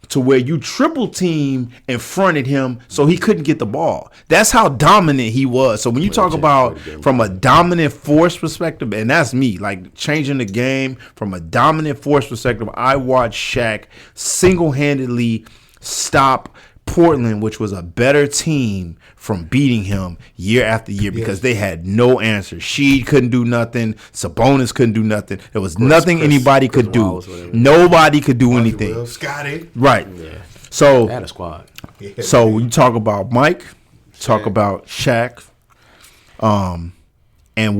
to where you triple team in front of him so he couldn't get the ball. That's how dominant he was. So when you talk about from a dominant force perspective, and that's me, like changing the game from a dominant force perspective, I watched Shaq single-handedly stop Portland, which was a better team, from beating him year after year because they had no answer. Sheed couldn't do nothing. Sabonis couldn't do nothing. There was nothing anybody could do. Nobody could do anything. Scotty. Right. Yeah. So They had a squad. So when you talk about Mike, talk about Shaq, and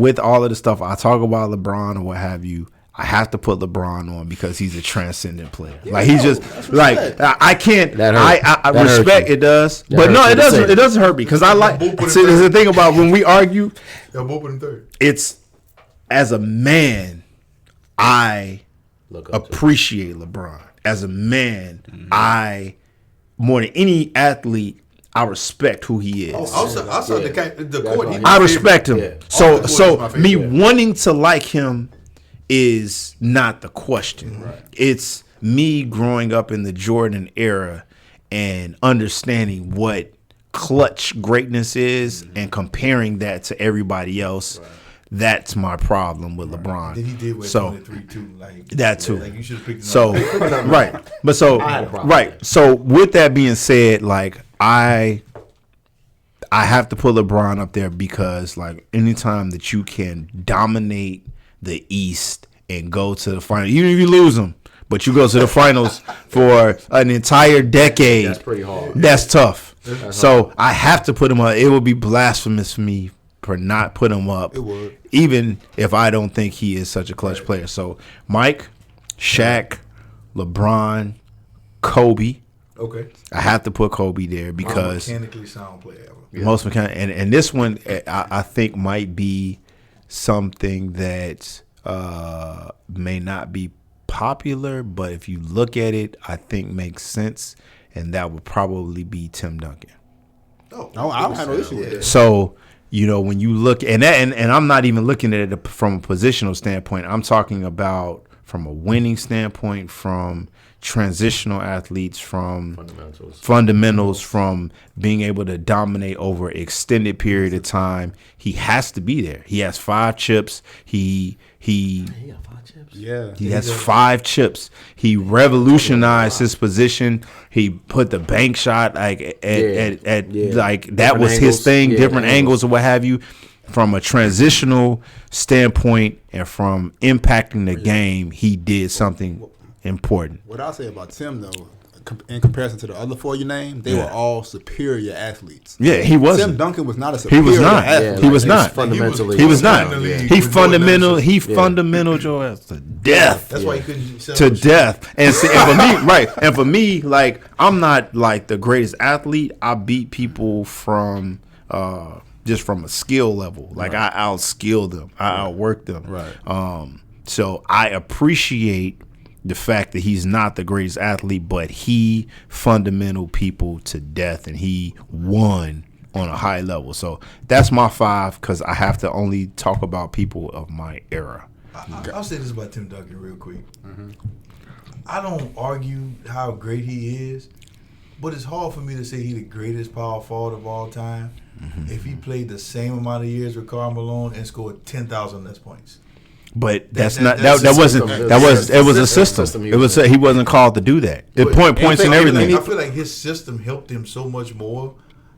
with all of the stuff I talk about LeBron or what have you, I have to put LeBron on because he's a transcendent player. Yeah, like he's just like I can't. I respect it does, but no, it doesn't. It doesn't hurt me because I like. See, there's the thing about when we argue. It's as a man, I appreciate LeBron. As a man, I more than any athlete, I respect who he is. Also the court. I respect him. Yeah. So me wanting to like him is not the question. Right. It's me growing up in the Jordan era and understanding what clutch greatness is and comparing that to everybody else. Right. That's my problem with LeBron. Then he did with 23 too, like that too. Like you should have picked him so up. Right, but so right. So with that being said, like I have to put LeBron up there because like anytime that you can dominate the East and go to the final, even if you lose them, but you go to the finals for an entire decade. That's pretty hard. That's tough. So I have to put him up. It would be blasphemous for me for not putting him up. It would, even if I don't think he is such a clutch player. So Mike, Shaq, LeBron, Kobe. Okay. I have to put Kobe there because mechanically sound player ever. Yeah. Most mechanical, and this one I think might be something that may not be popular, but if you look at it, I think makes sense, and that would probably be Tim Duncan. Oh, I don't have no issue with that. So, you know, when you look and I'm not even looking at it from a positional standpoint. I'm talking about from a winning standpoint, from transitional athletes, from fundamentals, from being able to dominate over an extended period of time. He has to be there. He has 5 chips. He got 5 chips. Yeah, he has 5 chips. He revolutionized his position. He put the bank shot like at like that different was angles. His thing. Different angles or what have you. From a transitional standpoint and from impacting the game, he did something important. What I'll say about Tim, though, in comparison to the other 4 you named, they were all superior athletes. Yeah, he wasn't. Tim Duncan was not a superior athlete. Yeah, he was not. Fundamentally. He was not. He fundamental your ass to death. That's why he couldn't to death. And for me, right. And for me, like, I'm not like the greatest athlete. I beat people from just from a skill level. Like I outskill them. I outwork them. Right. So I appreciate the fact that he's not the greatest athlete, but he fundamental people to death, and he won on a high level. So that's my 5 because I have to only talk about people of my era. I'll say this about Tim Duncan real quick. Mm-hmm. I don't argue how great he is, but it's hard for me to say he's the greatest power forward of all time if he played the same amount of years with Karl Malone and scored 10,000 less points. But that wasn't it was a system. It was he wasn't called to do that. It points and everything. I feel like his system helped him so much more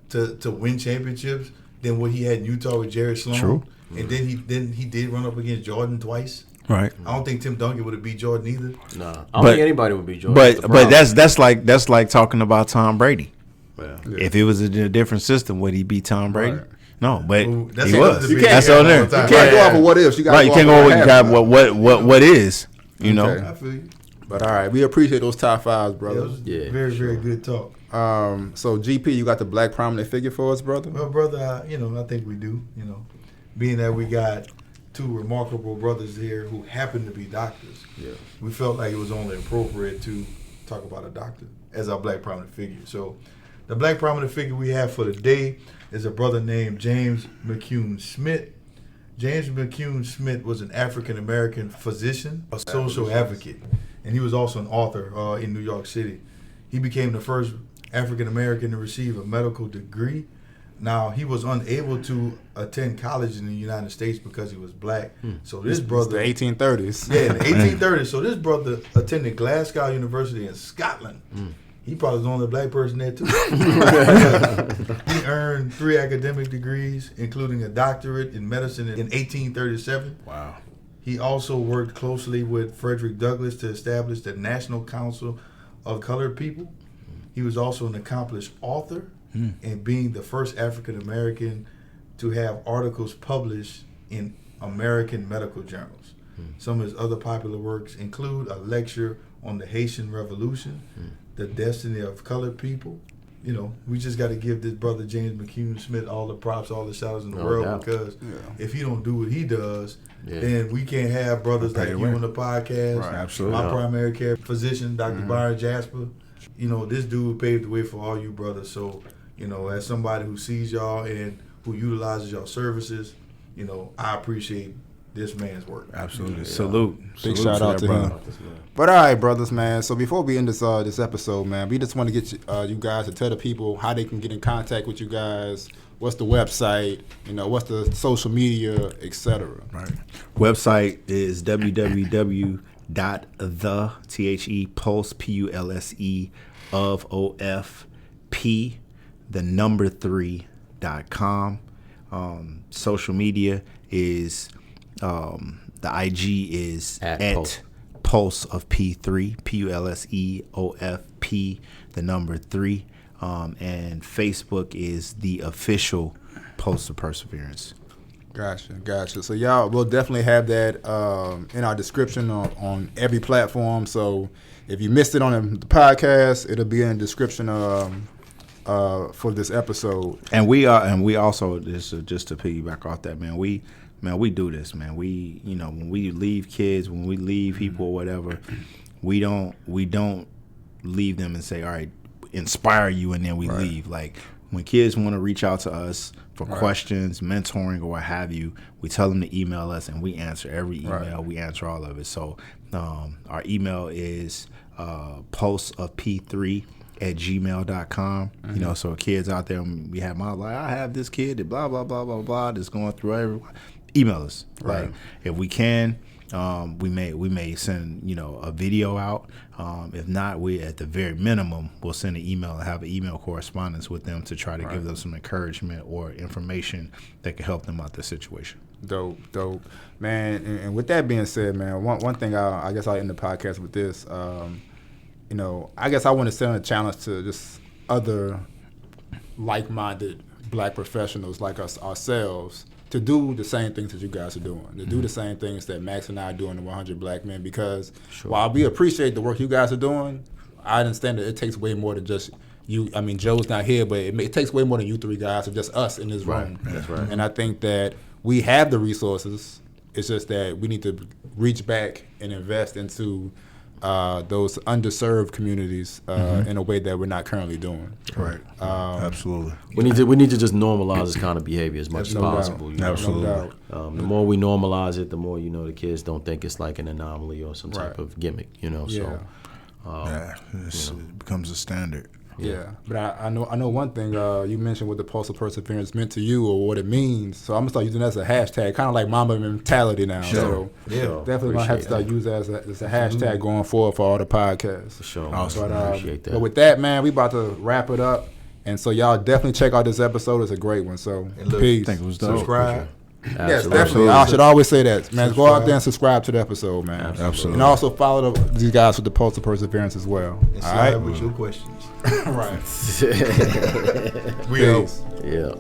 to win championships than what he had in Utah with Jerry Sloan. True. And then he did run up against Jordan twice. Right. I don't think Tim Duncan would have beat Jordan either. No, I don't think anybody would beat Jordan. But that's like talking about Tom Brady. Yeah. If it was a different system, would he beat Tom Brady? Right. No, but he was. That's on there. You can't go off of what ifs. You can't go off what is. You know. I feel you. But all right, we appreciate those top 5s, brothers. Yeah, very, very good talk. So GP, you got the black prominent figure for us, brother? Well, brother, I think we do. You know, being that we got 2 remarkable brothers here who happen to be doctors. Yeah, we felt like it was only appropriate to talk about a doctor as our black prominent figure. So, the black prominent figure we have for the day is a brother named James McCune Smith. James McCune Smith was an African-American physician, a social advocate, and he was also an author in New York City. He became the first African American to receive a medical degree. Now, he was unable to attend college in the United States because he was black. So this brother... It's the 1830s. Yeah, in the 1830s. So this brother attended Glasgow University in Scotland. He probably was the only black person there, too. He earned 3 academic degrees, including a doctorate in medicine in 1837. Wow. He also worked closely with Frederick Douglass to establish the National Council of Colored People. He was also an accomplished author, and being the first African American to have articles published in American medical journals. Some of his other popular works include a lecture on the Haitian Revolution, the destiny of colored people. You know, we just got to give this brother James McCune Smith all the props, all the shout outs in the world, because if he don't do what he does, then we can't have brothers like you on the podcast. Right, absolutely. My primary care physician, Dr. Byron Jasper. You know, this dude paved the way for all you brothers. So, you know, as somebody who sees y'all and who utilizes y'all services, you know, I appreciate this man's work. Absolutely. Salute. Big shout out to him. But all right, brothers, man. So before we end this episode, man, we just want to get you guys to tell the people how they can get in contact with you guys. What's the website? You know, what's the social media, etc. Right. Website is www.the Pulse of OFP 3.com. Social media is the IG is at Pulse of P3 PULSEOFP 3. And Facebook is the official Pulse of Perseverance. Gotcha. So y'all, we'll definitely have that in our description on every platform. So if you missed it on the podcast, it'll be in the description for this episode. And we also just to piggyback off that, man. We do this, man. We, you know, when we leave kids, when we leave people or whatever, we don't leave them and say, all right, inspire you, and then we leave. Like, when kids want to reach out to us for questions, mentoring, or what have you, we tell them to email us, and we answer every email. We answer all of it. So our email is pulseofp3@gmail.com. You know, so kids out there, we have I have this kid that blah blah blah blah blah that's going through everyone. Email us. Like, if we can, we may send, you know, a video out. If not, we at the very minimum will send an email and have an email correspondence with them to try to give them some encouragement or information that can help them out the situation. Dope, man. And with that being said, man, one thing I guess I'll end the podcast with this. You know, I guess I want to send a challenge to just other like-minded black professionals like ourselves to do the same things that you guys are doing, to do the same things that Max and I are doing in 100 Black Men, because while we appreciate the work you guys are doing, I understand that it takes way more than just you. I mean, Joe's not here, but it takes way more than you three guys or just us in this room. That's right. And I think that we have the resources. It's just that we need to reach back and invest into those underserved communities in a way that we're not currently doing. Right. Absolutely. We need to just normalize this kind of behavior as much as possible. You know? Absolutely. No doubt. The more we normalize it, the more, you know, the kids don't think it's like an anomaly or some type of gimmick. You know, so it becomes a standard. Yeah, but I know one thing you mentioned what the Pulse of Perseverance meant to you or what it means. So I'm gonna start using that as a hashtag, kind of like Mamba mentality now. So definitely gonna have to start using that as a hashtag going forward for all the podcasts. For sure. Awesome. Appreciate that. But with that, man, we about to wrap it up. And so y'all definitely check out this episode. It's a great one. So peace. I think it was dope. Subscribe. Yes, definitely. I should always say that, man. Go out there and subscribe to the episode, man. Absolutely. And also follow these guys with the Pulse of Perseverance as well. And all right. with your questions. Right. We out. Yeah.